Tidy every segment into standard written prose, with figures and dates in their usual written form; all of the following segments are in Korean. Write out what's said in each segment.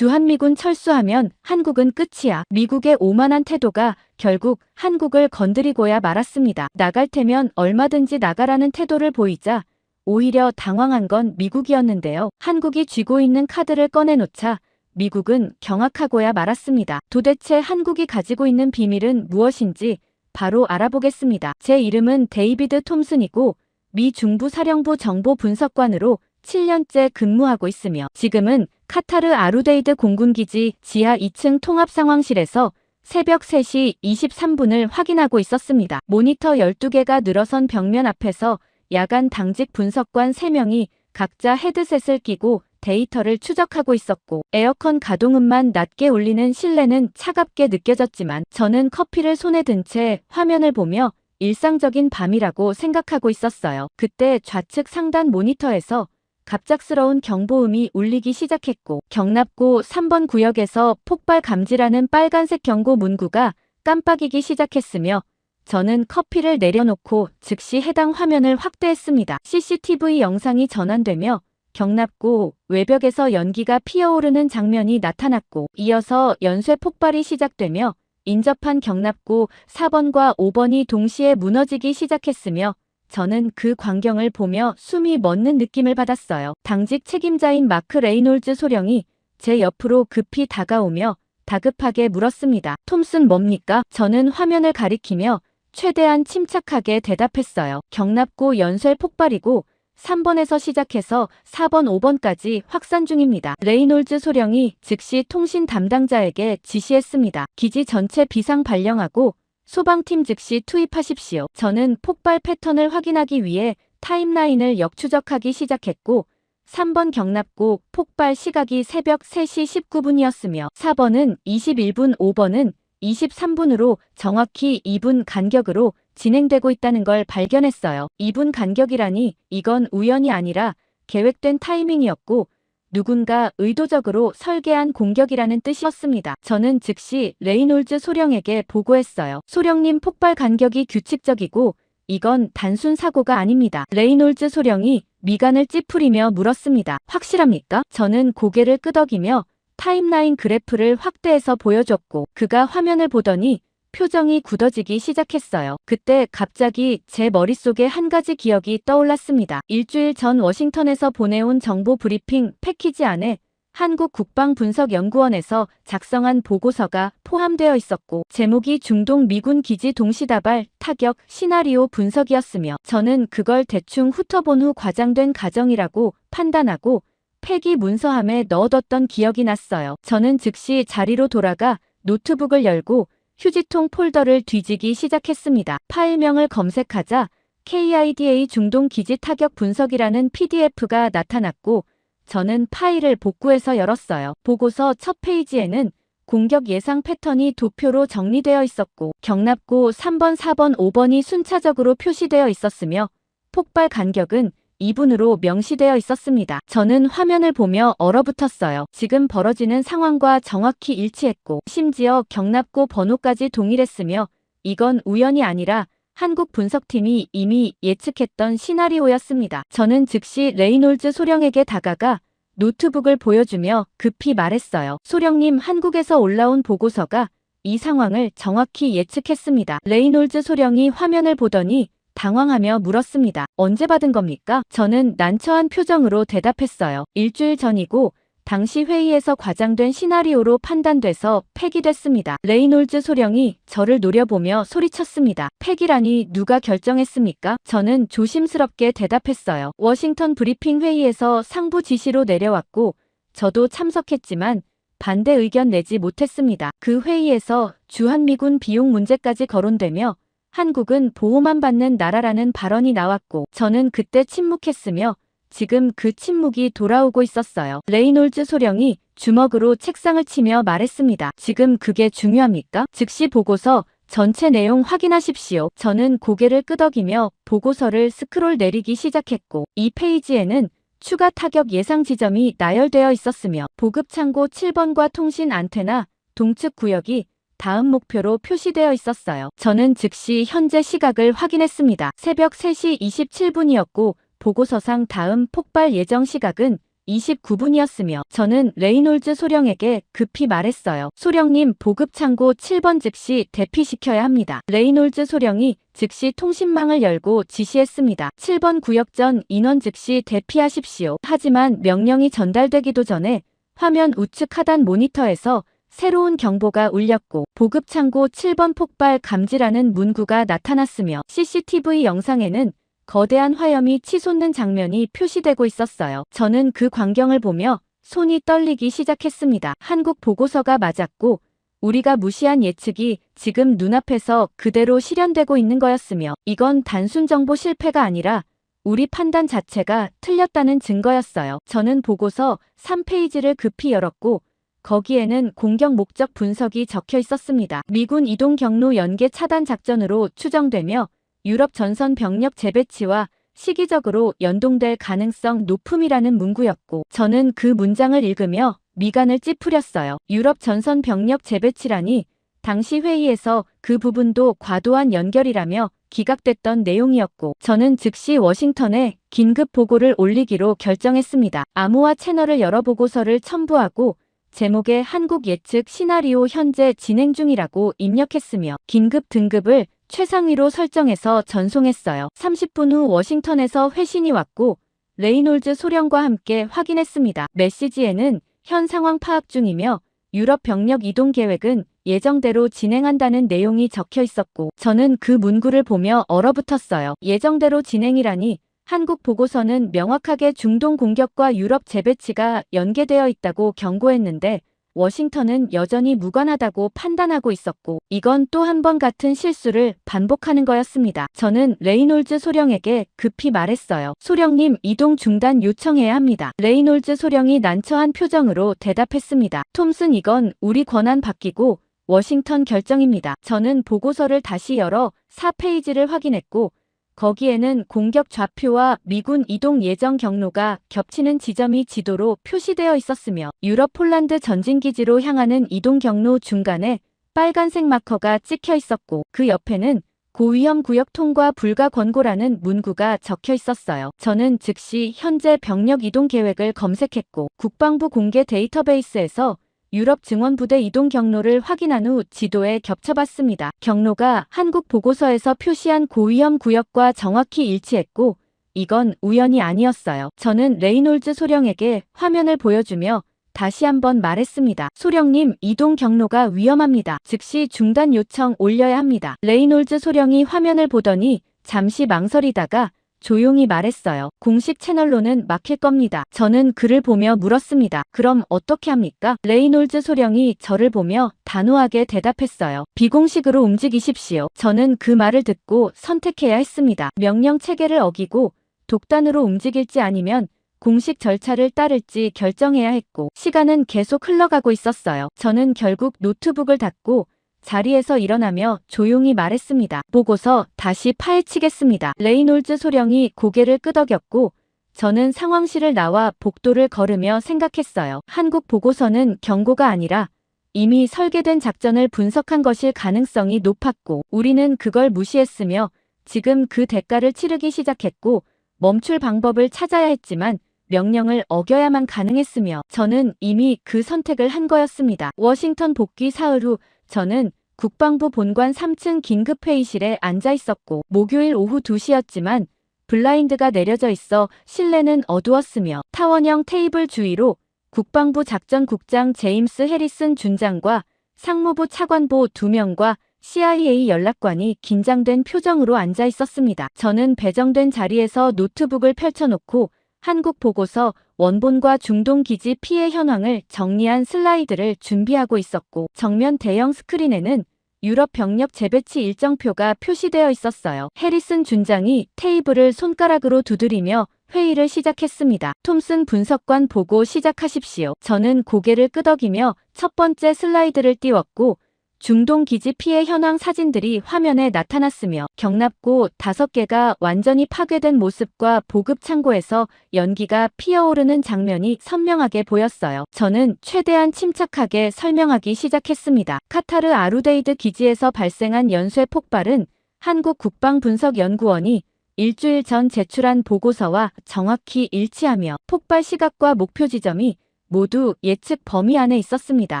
주한미군 철수하면 한국은 끝이야. 미국의 오만한 태도가 결국 한국을 건드리고야 말았습니다. 나갈 테면 얼마든지 나가라는 태도를 보이자 오히려 당황한 건 미국이었는데요. 한국이 쥐고 있는 카드를 꺼내놓자 미국은 경악하고야 말았습니다. 도대체 한국이 가지고 있는 비밀은 무엇인지 바로 알아보겠습니다. 제 이름은 데이비드 톰슨이고 미 중부사령부 정보분석관으로 7년째 근무하고 있으며 지금은 카타르 아루데이드 공군기지 지하 2층 통합상황실에서 새벽 3시 23분을 확인하고 있었습니다. 모니터 12개가 늘어선 벽면 앞에서 야간 당직 분석관 3명이 각자 헤드셋을 끼고 데이터를 추적하고 있었고 에어컨 가동음만 낮게 울리는 실내는 차갑게 느껴졌지만 저는 커피를 손에 든 채 화면을 보며 일상적인 밤이라고 생각하고 있었어요. 그때 좌측 상단 모니터에서 갑작스러운 경보음이 울리기 시작했고 경납고 3번 구역에서 폭발 감지라는 빨간색 경고 문구가 깜빡이기 시작했으며 저는 커피를 내려놓고 즉시 해당 화면을 확대했습니다. CCTV 영상이 전환되며 경납고 외벽에서 연기가 피어오르는 장면이 나타났고 이어서 연쇄 폭발이 시작되며 인접한 경납고 4번과 5번이 동시에 무너지기 시작했으며 저는 그 광경을 보며 숨이 멎는 느낌을 받았어요. 당직 책임자인 마크 레이놀즈 소령이 제 옆으로 급히 다가오며 다급하게 물었습니다. 톰슨 뭡니까? 저는 화면을 가리키며 최대한 침착하게 대답했어요. 경납고 연쇄 폭발이고 3번에서 시작해서 4번, 5번까지 확산 중입니다. 레이놀즈 소령이 즉시 통신 담당자에게 지시했습니다. 기지 전체 비상 발령하고 소방팀 즉시 투입하십시오. 저는 폭발 패턴을 확인하기 위해 타임라인을 역추적하기 시작했고 3번 경납고 폭발 시각이 새벽 3시 19분이었으며 4번은 21분, 5번은 23분으로 정확히 2분 간격으로 진행되고 있다는 걸 발견했어요. 2분 간격이라니 이건 우연이 아니라 계획된 타이밍이었고 누군가 의도적으로 설계한 공격이라는 뜻이었습니다. 저는 즉시 레이놀즈 소령에게 보고했어요. 소령님, 폭발 간격이 규칙적이고 이건 단순 사고가 아닙니다. 레이놀즈 소령이 미간을 찌푸리며 물었습니다. 확실합니까? 저는 고개를 끄덕이며 타임라인 그래프를 확대해서 보여줬고 그가 화면을 보더니 표정이 굳어지기 시작했어요. 그때 갑자기 제 머릿속에 한 가지 기억이 떠올랐습니다. 일주일 전 워싱턴에서 보내온 정보 브리핑 패키지 안에 한국 국방분석연구원에서 작성한 보고서가 포함되어 있었고 제목이 중동 미군 기지 동시다발 타격 시나리오 분석이었으며 저는 그걸 대충 훑어본 후 과장된 가정이라고 판단하고 폐기 문서함에 넣어뒀던 기억이 났어요. 저는 즉시 자리로 돌아가 노트북을 열고 휴지통 폴더를 뒤지기 시작했습니다. 파일명을 검색하자 KIDA 중동 기지 타격 분석이라는 PDF가 나타났고 저는 파일을 복구해서 열었어요. 보고서 첫 페이지에는 공격 예상 패턴이 도표로 정리되어 있었고 경납고 3번, 4번, 5번이 순차적으로 표시되어 있었으며 폭발 간격은 2분으로 명시되어 있었습니다. 저는 화면을 보며 얼어붙었어요. 지금 벌어지는 상황과 정확히 일치했고 심지어 경납고 번호까지 동일했으며 이건 우연이 아니라 한국 분석팀이 이미 예측했던 시나리오였습니다. 저는 즉시 레이놀즈 소령에게 다가가 노트북을 보여주며 급히 말했어요. 소령님, 한국에서 올라온 보고서가 이 상황을 정확히 예측했습니다. 레이놀즈 소령이 화면을 보더니 당황하며 물었습니다. 언제 받은 겁니까? 저는 난처한 표정으로 대답했어요. 일주일 전이고 당시 회의에서 과장된 시나리오로 판단돼서 폐기됐습니다. 레이놀즈 소령이 저를 노려보며 소리쳤습니다. 폐기라니 누가 결정했습니까? 저는 조심스럽게 대답했어요. 워싱턴 브리핑 회의에서 상부 지시로 내려왔고 저도 참석했지만 반대 의견 내지 못했습니다. 그 회의에서 주한미군 비용 문제까지 거론되며 한국은 보호만 받는 나라라는 발언이 나왔고 저는 그때 침묵했으며 지금 그 침묵이 돌아오고 있었어요. 레이놀즈 소령이 주먹으로 책상을 치며 말했습니다. 지금 그게 중요합니까? 즉시 보고서 전체 내용 확인하십시오. 저는 고개를 끄덕이며 보고서를 스크롤 내리기 시작했고 이 페이지에는 추가 타격 예상 지점이 나열되어 있었으며 보급창고 7번과 통신 안테나 동측 구역이 다음 목표로 표시되어 있었어요. 저는 즉시 현재 시각을 확인했습니다. 새벽 3시 27분이었고 보고서상 다음 폭발 예정 시각은 29분이었으며 저는 레이놀즈 소령에게 급히 말했어요. 소령님, 보급창고 7번 즉시 대피시켜야 합니다. 레이놀즈 소령이 즉시 통신망을 열고 지시했습니다. 7번 구역 전 인원 즉시 대피하십시오. 하지만 명령이 전달되기도 전에 화면 우측 하단 모니터에서 새로운 경보가 울렸고 보급창고 7번 폭발 감지라는 문구가 나타났으며 CCTV 영상에는 거대한 화염이 치솟는 장면이 표시되고 있었어요. 저는 그 광경을 보며 손이 떨리기 시작했습니다. 한국 보고서가 맞았고 우리가 무시한 예측이 지금 눈앞에서 그대로 실현되고 있는 거였으며 이건 단순 정보 실패가 아니라 우리 판단 자체가 틀렸다는 증거였어요. 저는 보고서 3페이지를 급히 열었고 거기에는 공격 목적 분석이 적혀 있었습니다. 미군 이동 경로 연계 차단 작전으로 추정되며 유럽 전선 병력 재배치와 시기적으로 연동될 가능성 높음이라는 문구였고 저는 그 문장을 읽으며 미간을 찌푸렸어요. 유럽 전선 병력 재배치라니 당시 회의에서 그 부분도 과도한 연결이라며 기각됐던 내용이었고 저는 즉시 워싱턴에 긴급 보고를 올리기로 결정했습니다. 암호화 채널을 열어 보고서를 첨부하고 제목에 한국 예측 시나리오 현재 진행 중이라고 입력했으며 긴급 등급을 최상위로 설정해서 전송했어요. 30분 후 워싱턴에서 회신이 왔고 레이놀즈 소령과 함께 확인했습니다. 메시지에는 현 상황 파악 중이며 유럽 병력 이동 계획은 예정대로 진행한다는 내용이 적혀 있었고 저는 그 문구를 보며 얼어붙었어요. 예정대로 진행이라니 한국 보고서는 명확하게 중동 공격과 유럽 재배치가 연계되어 있다고 경고했는데 워싱턴은 여전히 무관하다고 판단하고 있었고 이건 또 한 번 같은 실수를 반복하는 거였습니다. 저는 레이놀즈 소령에게 급히 말했어요. 소령님, 이동 중단 요청해야 합니다. 레이놀즈 소령이 난처한 표정으로 대답했습니다. 톰슨, 이건 우리 권한 바뀌고 워싱턴 결정입니다. 저는 보고서를 다시 열어 4페이지를 확인했고 거기에는 공격 좌표와 미군 이동 예정 경로가 겹치는 지점이 지도로 표시되어 있었으며 유럽 폴란드 전진기지로 향하는 이동 경로 중간에 빨간색 마커가 찍혀 있었고 그 옆에는 고위험 구역 통과 불가 권고라는 문구가 적혀 있었어요. 저는 즉시 현재 병력 이동 계획을 검색했고 국방부 공개 데이터베이스에서 유럽 증원부대 이동 경로를 확인한 후 지도에 겹쳐봤습니다. 경로가 한국 보고서에서 표시한 고위험 구역과 정확히 일치했고 이건 우연이 아니었어요. 저는 레이놀즈 소령에게 화면을 보여주며 다시 한번 말했습니다. 소령님, 이동 경로가 위험합니다. 즉시 중단 요청 올려야 합니다. 레이놀즈 소령이 화면을 보더니 잠시 망설이다가 조용히 말했어요. 공식 채널로는 막힐 겁니다. 저는 그를 보며 물었습니다. 그럼 어떻게 합니까? 레이놀즈 소령이 저를 보며 단호하게 대답했어요. 비공식으로 움직이십시오. 저는 그 말을 듣고 선택해야 했습니다. 명령 체계를 어기고 독단으로 움직일지 아니면 공식 절차를 따를지 결정해야 했고 시간은 계속 흘러가고 있었어요. 저는 결국 노트북을 닫고 자리에서 일어나며 조용히 말했습니다. 보고서 다시 파헤치겠습니다. 레이놀즈 소령이 고개를 끄덕였고 저는 상황실을 나와 복도를 걸으며 생각했어요. 한국 보고서는 경고가 아니라 이미 설계된 작전을 분석한 것일 가능성이 높았고 우리는 그걸 무시했으며 지금 그 대가를 치르기 시작했고 멈출 방법을 찾아야 했지만 명령을 어겨야만 가능했으며 저는 이미 그 선택을 한 거였습니다. 워싱턴 복귀 사흘 후 저는 국방부 본관 3층 긴급회의실에 앉아 있었고 목요일 오후 2시였지만 블라인드가 내려져 있어 실내는 어두웠으며 타원형 테이블 주위로 국방부 작전국장 제임스 해리슨 준장과 상무부 차관보 2명과 CIA 연락관이 긴장된 표정으로 앉아 있었습니다. 저는 배정된 자리에서 노트북을 펼쳐놓고 한국 보고서 원본과 중동 기지 피해 현황을 정리한 슬라이드를 준비하고 있었고 정면 대형 스크린에는 유럽 병력 재배치 일정표가 표시되어 있었어요. 해리슨 준장이 테이블을 손가락으로 두드리며 회의를 시작했습니다. 톰슨 분석관 보고 시작하십시오. 저는 고개를 끄덕이며 첫 번째 슬라이드를 띄웠고 중동 기지 피해 현황 사진들이 화면에 나타났으며 경납고 5개가 완전히 파괴된 모습과 보급 창고에서 연기가 피어오르는 장면이 선명하게 보였어요. 저는 최대한 침착하게 설명하기 시작했습니다. 카타르 아루데이드 기지에서 발생한 연쇄 폭발은 한국 국방분석연구원이 일주일 전 제출한 보고서와 정확히 일치하며 폭발 시각과 목표 지점이 모두 예측 범위 안에 있었습니다.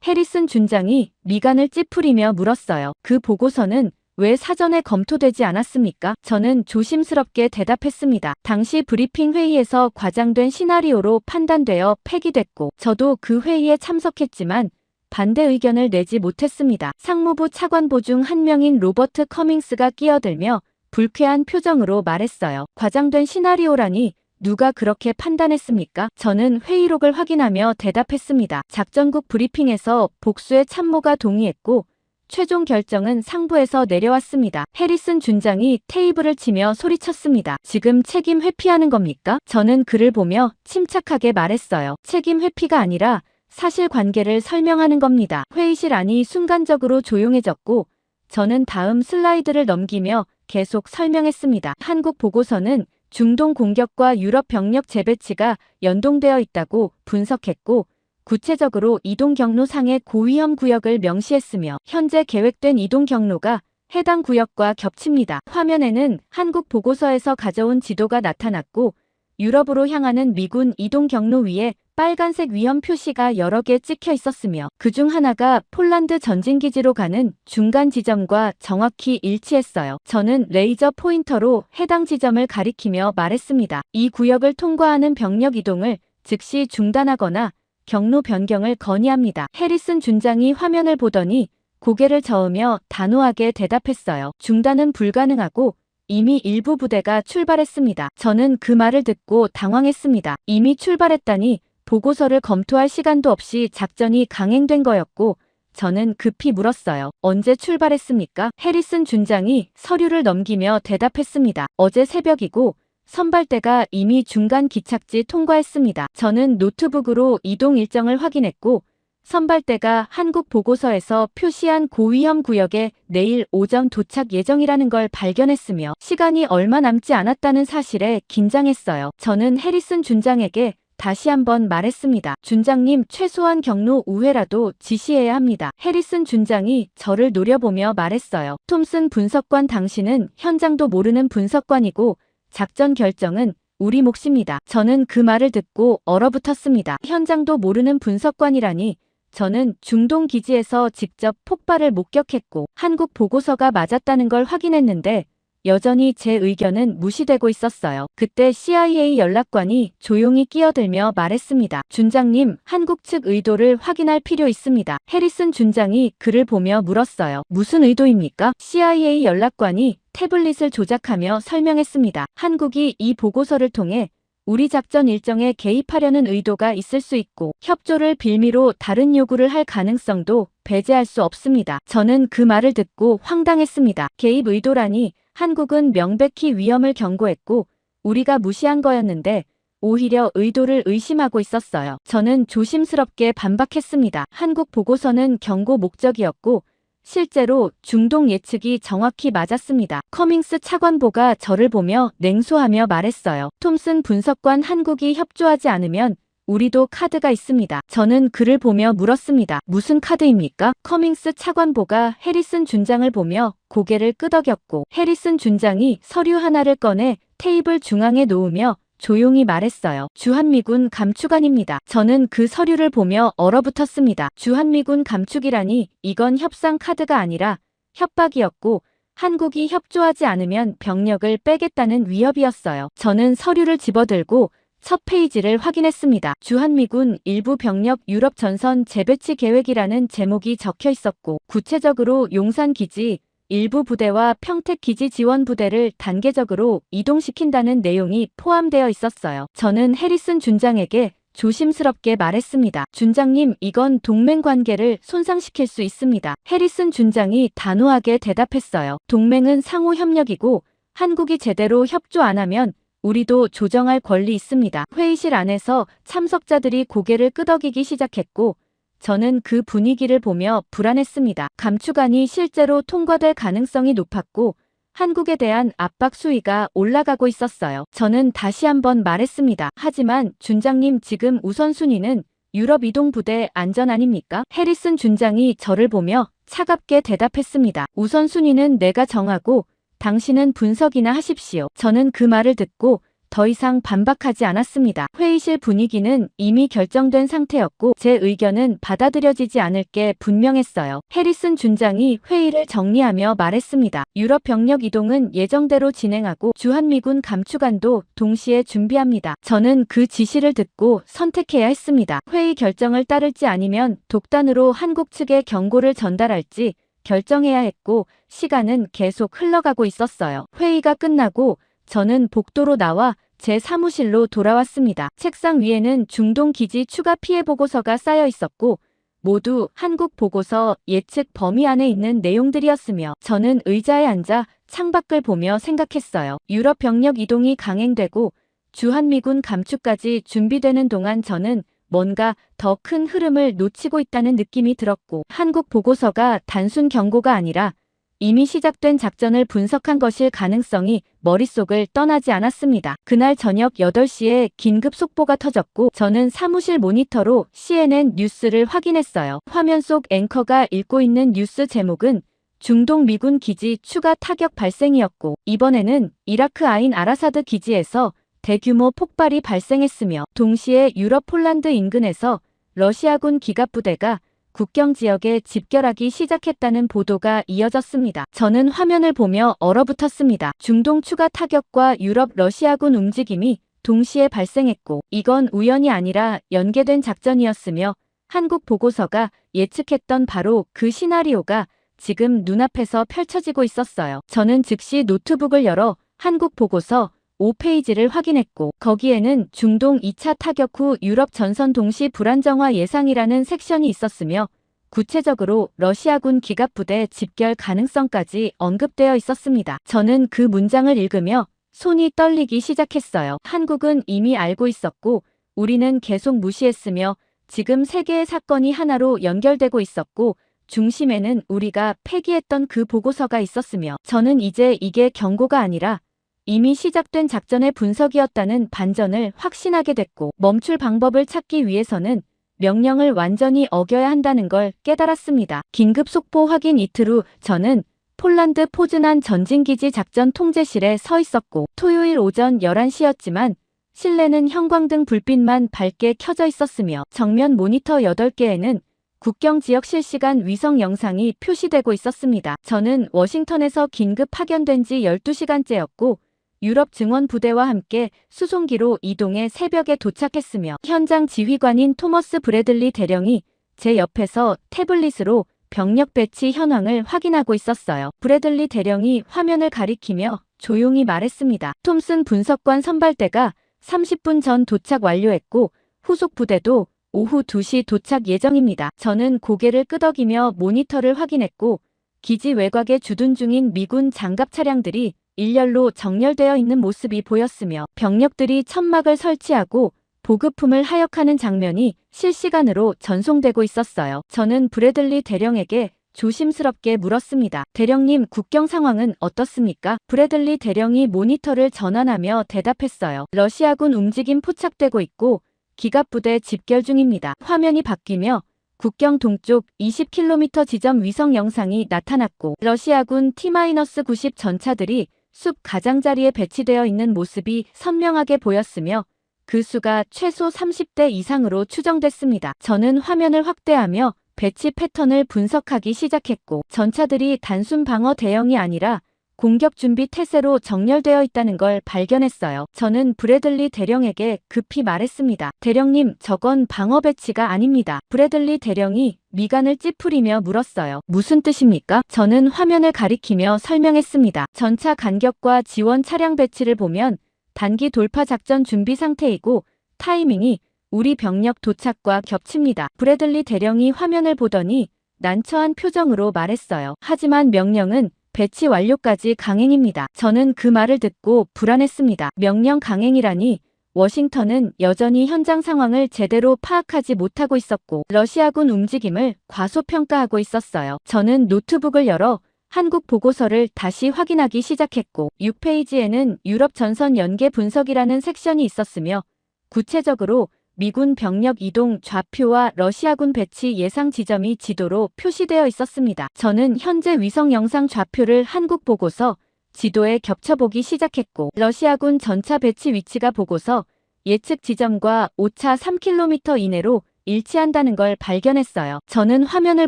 해리슨 준장이 미간을 찌푸리며 물었어요. 그 보고서는 왜 사전에 검토되지 않았습니까? 저는 조심스럽게 대답했습니다. 당시 브리핑 회의에서 과장된 시나리오로 판단되어 폐기됐고, 저도 그 회의에 참석했지만 반대 의견을 내지 못했습니다. 상무부 차관보 중 한 명인 로버트 커밍스가 끼어들며 불쾌한 표정으로 말했어요. 과장된 시나리오라니 누가 그렇게 판단했습니까? 저는 회의록을 확인하며 대답했습니다. 작전국 브리핑에서 복수의 참모가 동의했고 최종 결정은 상부에서 내려왔습니다. 해리슨 준장이 테이블을 치며 소리쳤습니다. 지금 책임 회피하는 겁니까? 저는 그를 보며 침착하게 말했어요. 책임 회피가 아니라 사실관계를 설명하는 겁니다. 회의실 안이 순간적으로 조용해졌고 저는 다음 슬라이드를 넘기며 계속 설명했습니다. 한국 보고서는 중동 공격과 유럽 병력 재배치가 연동되어 있다고 분석했고 구체적으로 이동 경로상의 고위험 구역을 명시했으며 현재 계획된 이동 경로가 해당 구역과 겹칩니다. 화면에는 한국 보고서에서 가져온 지도가 나타났고 유럽으로 향하는 미군 이동 경로 위에 빨간색 위험 표시가 여러 개 찍혀 있었으며 그중 하나가 폴란드 전진기지로 가는 중간 지점과 정확히 일치했어요. 저는 레이저 포인터로 해당 지점을 가리키며 말했습니다. 이 구역을 통과하는 병력 이동을 즉시 중단하거나 경로 변경을 건의합니다. 해리슨 준장이 화면을 보더니 고개를 저으며 단호하게 대답했어요. 중단은 불가능하고 이미 일부 부대가 출발했습니다. 저는 그 말을 듣고 당황했습니다. 이미 출발했다니 보고서를 검토할 시간도 없이 작전이 강행된 거였고 저는 급히 물었어요. 언제 출발했습니까? 해리슨 준장이 서류를 넘기며 대답했습니다. 어제 새벽이고 선발대가 이미 중간 기착지 통과했습니다. 저는 노트북으로 이동 일정을 확인했고 선발대가 한국 보고서에서 표시한 고위험 구역에 내일 오전 도착 예정이라는 걸 발견했으며 시간이 얼마 남지 않았다는 사실에 긴장했어요. 저는 해리슨 준장에게 다시 한번 말했습니다. 준장님, 최소한 경로 우회라도 지시해야 합니다. 해리슨 준장이 저를 노려보며 말했어요. 톰슨 분석관, 당신은 현장도 모르는 분석관이고 작전 결정은 우리 몫입니다. 저는 그 말을 듣고 얼어붙었습니다. 현장도 모르는 분석관이라니. 저는 중동 기지에서 직접 폭발을 목격했고 한국 보고서가 맞았다는 걸 확인했는데 여전히 제 의견은 무시되고 있었어요. 그때 CIA 연락관이 조용히 끼어들며 말했습니다. 준장님, 한국 측 의도를 확인할 필요 있습니다. 해리슨 준장이 그를 보며 물었어요. 무슨 의도입니까? CIA 연락관이 태블릿을 조작하며 설명했습니다. 한국이 이 보고서를 통해 우리 작전 일정에 개입하려는 의도가 있을 수 있고 협조를 빌미로 다른 요구를 할 가능성도 배제할 수 없습니다. 저는 그 말을 듣고 황당했습니다. 개입 의도라니. 한국은 명백히 위험을 경고했고 우리가 무시한 거였는데 오히려 의도를 의심하고 있었어요. 저는 조심스럽게 반박했습니다. 한국 보고서는 경고 목적이었고 실제로 중동 예측이 정확히 맞았습니다. 커밍스 차관보가 저를 보며 냉소하며 말했어요. 톰슨 분석관, 한국이 협조하지 않으면 우리도 카드가 있습니다. 저는 그를 보며 물었습니다. 무슨 카드입니까? 커밍스 차관보가 해리슨 준장을 보며 고개를 끄덕였고 해리슨 준장이 서류 하나를 꺼내 테이블 중앙에 놓으며 조용히 말했어요. 주한미군 감축안입니다. 저는 그 서류를 보며 얼어붙었습니다. 주한미군 감축이라니. 이건 협상 카드가 아니라 협박이었고 한국이 협조하지 않으면 병력을 빼겠다는 위협이었어요. 저는 서류를 집어들고 첫 페이지를 확인했습니다. 주한미군 일부 병력 유럽 전선 재배치 계획이라는 제목이 적혀 있었고 구체적으로 용산기지 일부 부대와 평택기지 지원 부대를 단계적으로 이동시킨다는 내용이 포함되어 있었어요. 저는 해리슨 준장에게 조심스럽게 말했습니다. 준장님, 이건 동맹 관계를 손상시킬 수 있습니다. 해리슨 준장이 단호하게 대답했어요. 동맹은 상호 협력이고 한국이 제대로 협조 안 하면 우리도 조정할 권리 있습니다. 회의실 안에서 참석자들이 고개를 끄덕이기 시작했고 저는 그 분위기를 보며 불안했습니다. 감축안이 실제로 통과될 가능성이 높았고 한국에 대한 압박 수위가 올라가고 있었어요. 저는 다시 한번 말했습니다. 하지만 준장님, 지금 우선순위는 유럽 이동부대 안전 아닙니까? 해리슨 준장이 저를 보며 차갑게 대답했습니다. 우선순위는 내가 정하고 당신은 분석이나 하십시오. 저는 그 말을 듣고 더 이상 반박하지 않았습니다. 회의실 분위기는 이미 결정된 상태였고 제 의견은 받아들여지지 않을 게 분명했어요. 해리슨 준장이 회의를 정리하며 말했습니다. 유럽 병력 이동은 예정대로 진행하고 주한미군 감축안도 동시에 준비합니다. 저는 그 지시를 듣고 선택해야 했습니다. 회의 결정을 따를지 아니면 독단으로 한국 측에 경고를 전달할지 결정해야 했고 시간은 계속 흘러가고 있었어요. 회의가 끝나고 저는 복도로 나와 제 사무실로 돌아왔습니다. 책상 위에는 중동 기지 추가 피해 보고서가 쌓여 있었고 모두 한국 보고서 예측 범위 안에 있는 내용들이었으며 저는 의자에 앉아 창밖을 보며 생각했어요. 유럽 병력 이동이 강행되고 주한미군 감축까지 준비되는 동안 저는 뭔가 더 큰 흐름을 놓치고 있다는 느낌이 들었고 한국 보고서가 단순 경고가 아니라 이미 시작된 작전을 분석한 것일 가능성이 머릿속을 떠나지 않았습니다. 그날 저녁 8시에 긴급 속보가 터졌고 저는 사무실 모니터로 CNN 뉴스를 확인했어요. 화면 속 앵커가 읽고 있는 뉴스 제목은 중동 미군 기지 추가 타격 발생이었고 이번에는 이라크 아인 아라사드 기지에서 대규모 폭발이 발생했으며 동시에 유럽 폴란드 인근에서 러시아군 기갑부대가 국경 지역에 집결하기 시작했다는 보도가 이어졌습니다. 저는 화면을 보며 얼어붙었습니다. 중동 추가 타격과 유럽 러시아군 움직임이 동시에 발생했고 이건 우연이 아니라 연계된 작전이었으며 한국 보고서가 예측했던 바로 그 시나리오가 지금 눈앞에서 펼쳐지고 있었어요. 저는 즉시 노트북을 열어 한국 보고서 5페이지를 확인했고 거기에는 중동 2차 타격 후 유럽 전선 동시 불안정화 예상이라는 섹션이 있었으며 구체적으로 러시아군 기갑부대 집결 가능성까지 언급되어 있었습니다. 저는 그 문장을 읽으며 손이 떨리기 시작했어요. 한국은 이미 알고 있었고 우리는 계속 무시했으며 지금 세 개의 사건이 하나로 연결되고 있었고 중심에는 우리가 폐기했던 그 보고서가 있었으며 저는 이제 이게 경고가 아니라 이미 시작된 작전의 분석이었다는 반전을 확신하게 됐고 멈출 방법을 찾기 위해서는 명령을 완전히 어겨야 한다는 걸 깨달았습니다. 긴급 속보 확인 이틀 후 저는 폴란드 포즈난 전진기지 작전 통제실에 서 있었고 토요일 오전 11시였지만 실내는 형광등 불빛만 밝게 켜져 있었으며 정면 모니터 8개에는 국경 지역 실시간 위성 영상이 표시되고 있었습니다. 저는 워싱턴에서 긴급 파견된 지 12시간째였고 유럽 증원 부대와 함께 수송기로 이동해 새벽에 도착했으며 현장 지휘관인 토머스 브래들리 대령이 제 옆에서 태블릿으로 병력 배치 현황을 확인하고 있었어요. 브래들리 대령이 화면을 가리키며 조용히 말했습니다. 톰슨 분석관 선발대가 30분 전 도착 완료했고 후속 부대도 오후 2시 도착 예정입니다. 저는 고개를 끄덕이며 모니터를 확인했고 기지 외곽에 주둔 중인 미군 장갑 차량들이 일렬로 정렬되어 있는 모습이 보였으며 병력들이 천막을 설치하고 보급품을 하역하는 장면이 실시간으로 전송되고 있었어요. 저는 브래들리 대령에게 조심스럽게 물었습니다. 대령님, 국경 상황은 어떻습니까? 브래들리 대령이 모니터를 전환하며 대답했어요. 러시아군 움직임 포착되고 있고 기갑부대 집결 중입니다. 화면이 바뀌며 국경 동쪽 20km 지점 위성 영상이 나타났고 러시아군 T-90 전차들이 숲 가장자리에 배치되어 있는 모습이 선명하게 보였으며 그 수가 최소 30대 이상으로 추정됐습니다. 저는 화면을 확대하며 배치 패턴을 분석하기 시작했고 전차들이 단순 방어 대형이 아니라 공격 준비 태세로 정렬되어 있다는 걸 발견했어요. 저는 브래들리 대령에게 급히 말했습니다. 대령님, 저건 방어 배치가 아닙니다. 브래들리 대령이 미간을 찌푸리며 물었어요. 무슨 뜻입니까? 저는 화면을 가리키며 설명했습니다. 전차 간격과 지원 차량 배치를 보면 단기 돌파 작전 준비 상태이고 타이밍이 우리 병력 도착과 겹칩니다. 브래들리 대령이 화면을 보더니 난처한 표정으로 말했어요. 하지만 명령은 배치 완료까지 강행입니다. 저는 그 말을 듣고 불안했습니다. 명령 강행이라니 워싱턴은 여전히 현장 상황을 제대로 파악하지 못하고 있었고 러시아군 움직임을 과소평가하고 있었어요. 저는 노트북을 열어 한국 보고서를 다시 확인하기 시작했고 6페이지에는 유럽 전선 연계 분석이라는 섹션이 있었으며 구체적으로 미군 병력 이동 좌표와 러시아군 배치 예상 지점이 지도로 표시되어 있었습니다. 저는 현재 위성 영상 좌표를 한국 보고서 지도에 겹쳐보기 시작했고 러시아군 전차 배치 위치가 보고서 예측 지점과 오차 3km 이내로 일치한다는 걸 발견했어요. 저는 화면을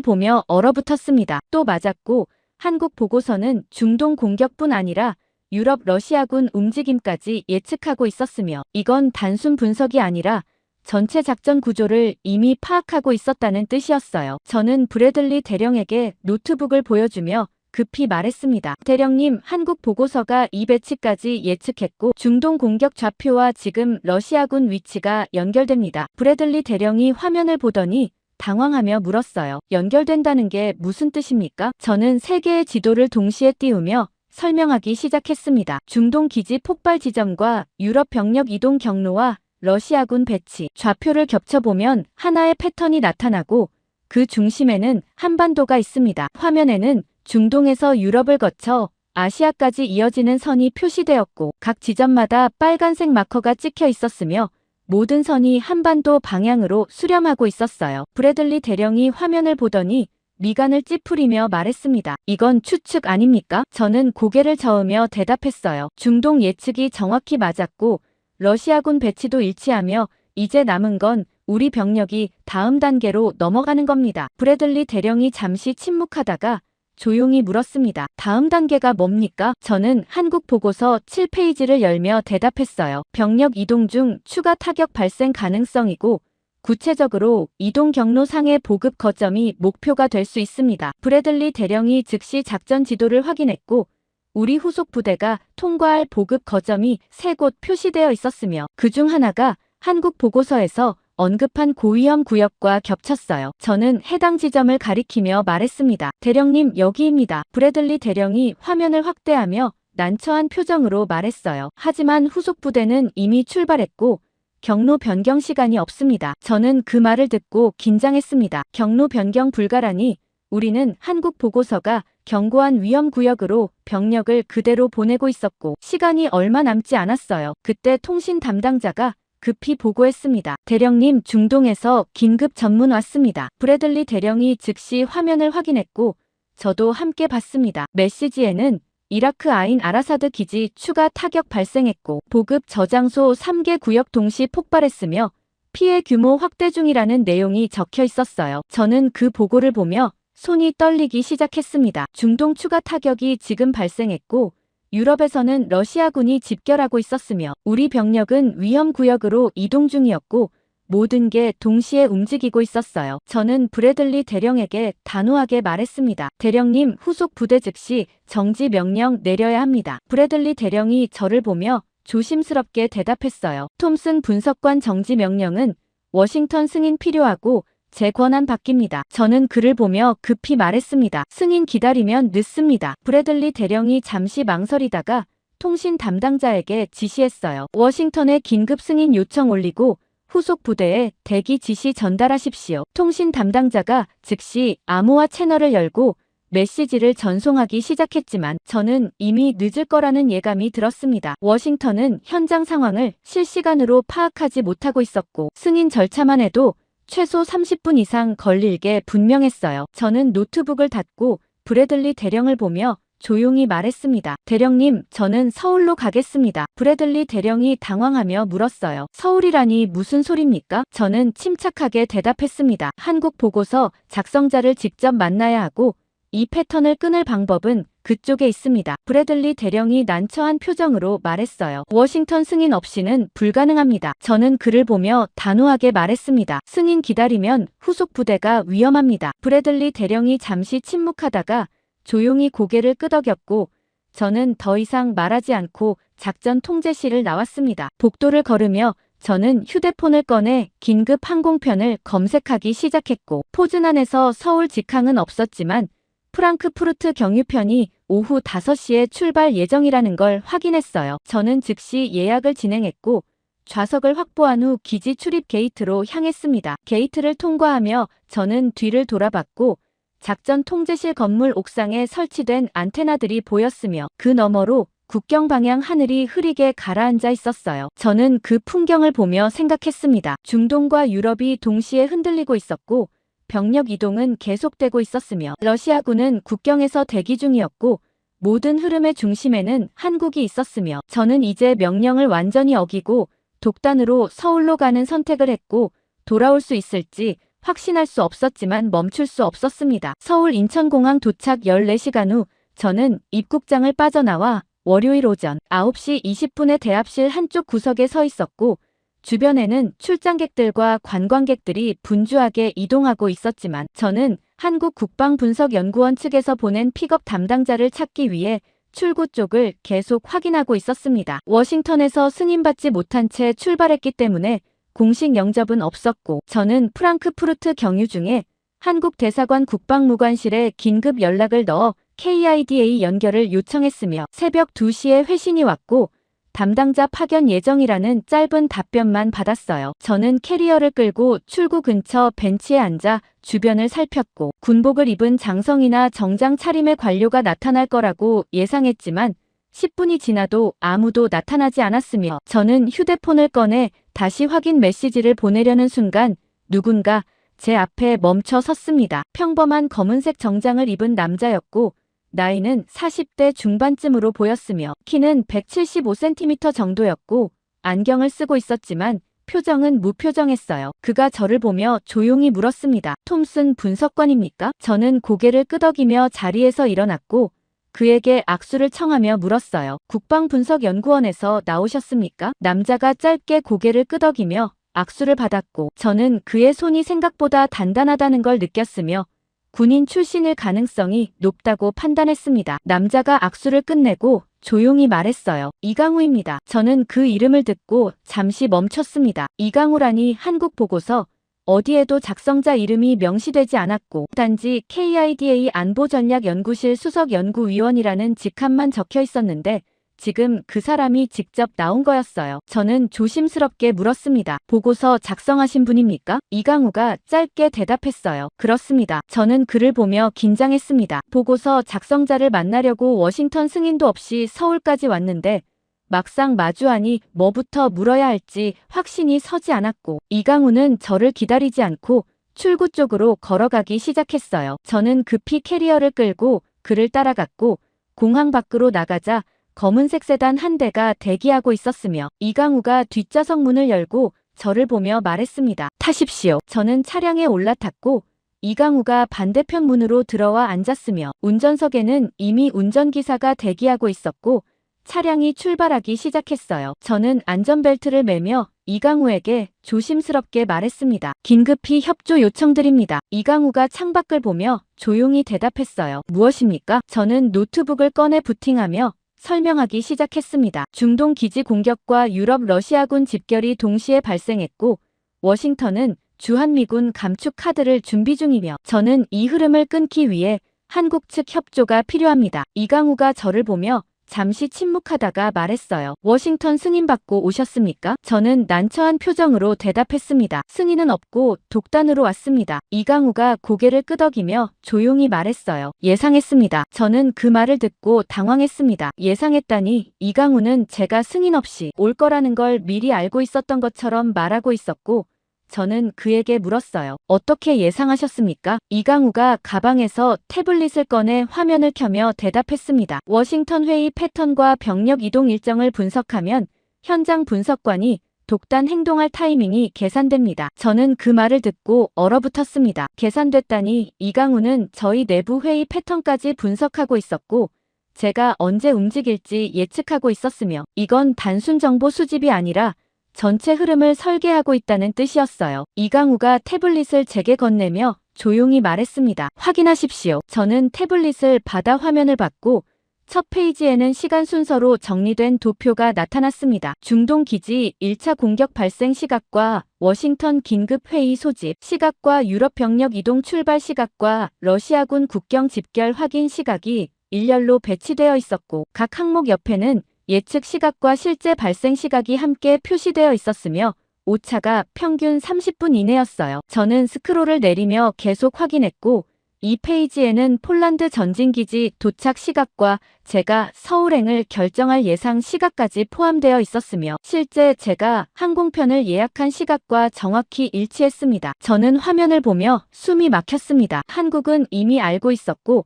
보며 얼어붙었습니다. 또 맞았고 한국 보고서는 중동 공격뿐 아니라 유럽 러시아군 움직임까지 예측하고 있었으며 이건 단순 분석이 아니라 전체 작전 구조를 이미 파악하고 있었다는 뜻이었어요. 저는 브래들리 대령에게 노트북을 보여주며 급히 말했습니다. 대령님, 한국 보고서가 이 배치까지 예측했고 중동 공격 좌표와 지금 러시아군 위치가 연결됩니다. 브래들리 대령이 화면을 보더니 당황하며 물었어요. 연결된다는 게 무슨 뜻입니까? 저는 세 개의 지도를 동시에 띄우며 설명하기 시작했습니다. 중동 기지 폭발 지점과 유럽 병력 이동 경로와 러시아군 배치, 좌표를 겹쳐보면 하나의 패턴이 나타나고 그 중심에는 한반도가 있습니다. 화면에는 중동에서 유럽을 거쳐 아시아까지 이어지는 선이 표시되었고 각 지점마다 빨간색 마커가 찍혀 있었으며 모든 선이 한반도 방향으로 수렴하고 있었어요. 브래들리 대령이 화면을 보더니 미간을 찌푸리며 말했습니다. 이건 추측 아닙니까? 저는 고개를 저으며 대답했어요. 중동 예측이 정확히 맞았고 러시아군 배치도 일치하며 이제 남은 건 우리 병력이 다음 단계로 넘어가는 겁니다. 브래들리 대령이 잠시 침묵하다가 조용히 물었습니다. 다음 단계가 뭡니까? 저는 한국 보고서 7페이지를 열며 대답했어요. 병력 이동 중 추가 타격 발생 가능성이고 구체적으로 이동 경로상의 보급 거점이 목표가 될 수 있습니다. 브래들리 대령이 즉시 작전 지도를 확인했고 우리 후속 부대가 통과할 보급 거점이 3곳 표시되어 있었으며 그중 하나가 한국 보고서에서 언급한 고위험 구역과 겹쳤어요. 저는 해당 지점을 가리키며 말했습니다. 대령님, 여기입니다. 브래들리 대령이 화면을 확대하며 난처한 표정으로 말했어요. 하지만 후속 부대는 이미 출발했고 경로 변경 시간이 없습니다. 저는 그 말을 듣고 긴장했습니다. 경로 변경 불가라니 우리는 한국 보고서가 경고한 위험 구역으로 병력을 그대로 보내고 있었고 시간이 얼마 남지 않았어요. 그때 통신 담당자가 급히 보고했습니다. 대령님, 중동에서 긴급 전문 왔습니다. 브래들리 대령이 즉시 화면을 확인했고 저도 함께 봤습니다. 메시지에는 이라크 아인 아라사드 기지 추가 타격 발생했고 보급 저장소 3개 구역 동시 폭발했으며 피해 규모 확대 중이라는 내용이 적혀 있었어요. 저는 그 보고를 보며 손이 떨리기 시작했습니다. 중동 추가 타격이 지금 발생했고 유럽에서는 러시아군이 집결하고 있었으며 우리 병력은 위험 구역으로 이동 중이었고 모든 게 동시에 움직이고 있었어요. 저는 브래들리 대령에게 단호하게 말했습니다. 대령님, 후속 부대 즉시 정지 명령 내려야 합니다. 브래들리 대령이 저를 보며 조심스럽게 대답했어요. 톰슨 분석관 정지 명령은 워싱턴 승인 필요하고 제 권한 바뀝니다. 저는 그를 보며 급히 말했습니다. 승인 기다리면 늦습니다. 브래들리 대령이 잠시 망설이다가 통신 담당자에게 지시했어요. 워싱턴에 긴급 승인 요청 올리고 후속 부대에 대기 지시 전달하십시오. 통신 담당자가 즉시 암호화 채널을 열고 메시지를 전송하기 시작했지만 저는 이미 늦을 거라는 예감이 들었습니다. 워싱턴은 현장 상황을 실시간으로 파악하지 못하고 있었고 승인 절차만 해도 최소 30분 이상 걸릴 게 분명했어요. 저는 노트북을 닫고 브래들리 대령을 보며 조용히 말했습니다. 대령님, 저는 서울로 가겠습니다. 브래들리 대령이 당황하며 물었어요. 서울이라니 무슨 소립니까? 저는 침착하게 대답했습니다. 한국 보고서 작성자를 직접 만나야 하고 이 패턴을 끊을 방법은 그쪽에 있습니다. 브래들리 대령이 난처한 표정으로 말했어요. 워싱턴 승인 없이는 불가능합니다. 저는 그를 보며 단호하게 말했습니다. 승인 기다리면 후속 부대가 위험합니다. 브래들리 대령이 잠시 침묵하다가 조용히 고개를 끄덕였고 저는 더 이상 말하지 않고 작전 통제실을 나왔습니다. 복도를 걸으며 저는 휴대폰을 꺼내 긴급 항공편을 검색하기 시작했고 포즈난에서 서울 직항은 없었지만 프랑크푸르트 경유편이 오후 5시에 출발 예정이라는 걸 확인했어요. 저는 즉시 예약을 진행했고 좌석을 확보한 후 기지 출입 게이트로 향했습니다. 게이트를 통과하며 저는 뒤를 돌아봤고 작전 통제실 건물 옥상에 설치된 안테나들이 보였으며 그 너머로 국경 방향 하늘이 흐리게 가라앉아 있었어요. 저는 그 풍경을 보며 생각했습니다. 중동과 유럽이 동시에 흔들리고 있었고 병력 이동은 계속되고 있었으며 러시아군은 국경에서 대기 중이었고 모든 흐름의 중심에는 한국이 있었으며 저는 이제 명령을 완전히 어기고 독단으로 서울로 가는 선택을 했고 돌아올 수 있을지 확신할 수 없었지만 멈출 수 없었습니다. 서울 인천공항 도착 14시간 후 저는 입국장을 빠져나와 월요일 오전 9시 20분에 대합실 한쪽 구석에 서 있었고 주변에는 출장객들과 관광객들이 분주하게 이동하고 있었지만 저는 한국국방분석연구원 측에서 보낸 픽업 담당자를 찾기 위해 출구 쪽을 계속 확인하고 있었습니다. 워싱턴에서 승인받지 못한 채 출발했기 때문에 공식 영접은 없었고 저는 프랑크푸르트 경유 중에 한국 대사관 국방무관실에 긴급 연락을 넣어 KIDA 연결을 요청했으며 새벽 2시에 회신이 왔고 담당자 파견 예정이라는 짧은 답변만 받았어요. 저는 캐리어를 끌고 출구 근처 벤치에 앉아 주변을 살폈고 군복을 입은 장성이나 정장 차림의 관료가 나타날 거라고 예상했지만 10분이 지나도 아무도 나타나지 않았으며 저는 휴대폰을 꺼내 다시 확인 메시지를 보내려는 순간 누군가 제 앞에 멈춰 섰습니다. 평범한 검은색 정장을 입은 남자였고 나이는 40대 중반쯤으로 보였으며 키는 175cm 정도였고 안경을 쓰고 있었지만 표정은 무표정했어요. 그가 저를 보며 조용히 물었습니다. 톰슨 분석관입니까? 저는 고개를 끄덕이며 자리에서 일어났고 그에게 악수를 청하며 물었어요. 국방분석연구원에서 나오셨습니까? 남자가 짧게 고개를 끄덕이며 악수를 받았고 저는 그의 손이 생각보다 단단하다는 걸 느꼈으며 군인 출신일 가능성이 높다고 판단했습니다. 남자가 악수를 끝내고 조용히 말했어요. 이강우입니다. 저는 그 이름을 듣고 잠시 멈췄습니다. 이강우라니 한국 보고서 어디에도 작성자 이름이 명시되지 않았고 단지 KIDA 안보전략연구실 수석연구위원이라는 직함만 적혀 있었는데 지금 그 사람이 직접 나온 거였어요. 저는 조심스럽게 물었습니다. 보고서 작성하신 분입니까? 이강우가 짧게 대답했어요. 그렇습니다. 저는 그를 보며 긴장했습니다. 보고서 작성자를 만나려고 워싱턴 승인도 없이 서울까지 왔는데 막상 마주하니 뭐부터 물어야 할지 확신이 서지 않았고 이강우는 저를 기다리지 않고 출구 쪽으로 걸어가기 시작했어요. 저는 급히 캐리어를 끌고 그를 따라갔고 공항 밖으로 나가자 검은색 세단 한 대가 대기하고 있었으며 이강우가 뒷좌석 문을 열고 저를 보며 말했습니다. 타십시오. 저는 차량에 올라탔고 이강우가 반대편 문으로 들어와 앉았으며 운전석에는 이미 운전기사가 대기하고 있었고 차량이 출발하기 시작했어요. 저는 안전벨트를 매며 이강우에게 조심스럽게 말했습니다. 긴급히 협조 요청드립니다. 이강우가 창밖을 보며 조용히 대답했어요. 무엇입니까? 저는 노트북을 꺼내 부팅하며 설명하기 시작했습니다. 중동 기지 공격과 유럽 러시아군 집결이 동시에 발생했고 워싱턴은 주한미군 감축 카드를 준비 중이며 저는 이 흐름을 끊기 위해 한국 측 협조가 필요합니다. 이강우가 저를 보며 잠시 침묵하다가 말했어요. 워싱턴 승인받고 오셨습니까? 저는 난처한 표정으로 대답했습니다. 승인은 없고 독단으로 왔습니다. 이강우가 고개를 끄덕이며 조용히 말했어요. 예상했습니다. 저는 그 말을 듣고 당황했습니다. 예상했다니 이강우는 제가 승인 없이 올 거라는 걸 미리 알고 있었던 것처럼 말하고 있었고 저는 그에게 물었어요. 어떻게 예상하셨습니까? 이강우가 가방에서 태블릿을 꺼내 화면을 켜며 대답했습니다. 워싱턴 회의 패턴과 병력 이동 일정을 분석하면 현장 분석관이 독단 행동할 타이밍이 계산됩니다. 저는 그 말을 듣고 얼어붙었습니다. 계산됐다니 이강우는 저희 내부 회의 패턴까지 분석하고 있었고 제가 언제 움직일지 예측하고 있었으며 이건 단순 정보 수집이 아니라 전체 흐름을 설계하고 있다는 뜻이었어요. 이강우가 태블릿을 제게 건네며 조용히 말했습니다. 확인하십시오. 저는 태블릿을 받아 화면을 봤고 첫 페이지에는 시간 순서로 정리된 도표가 나타났습니다. 중동 기지 1차 공격 발생 시각과 워싱턴 긴급회의 소집 시각과 유럽 병력 이동 출발 시각과 러시아군 국경 집결 확인 시각이 일렬로 배치되어 있었고 각 항목 옆에는 예측 시각과 실제 발생 시각이 함께 표시되어 있었으며 오차가 평균 30분 이내였어요. 저는 스크롤을 내리며 계속 확인했고 이 페이지에는 폴란드 전진기지 도착 시각과 제가 서울행을 결정할 예상 시각까지 포함되어 있었으며 실제 제가 항공편을 예약한 시각과 정확히 일치했습니다. 저는 화면을 보며 숨이 막혔습니다. 한국은 이미 알고 있었고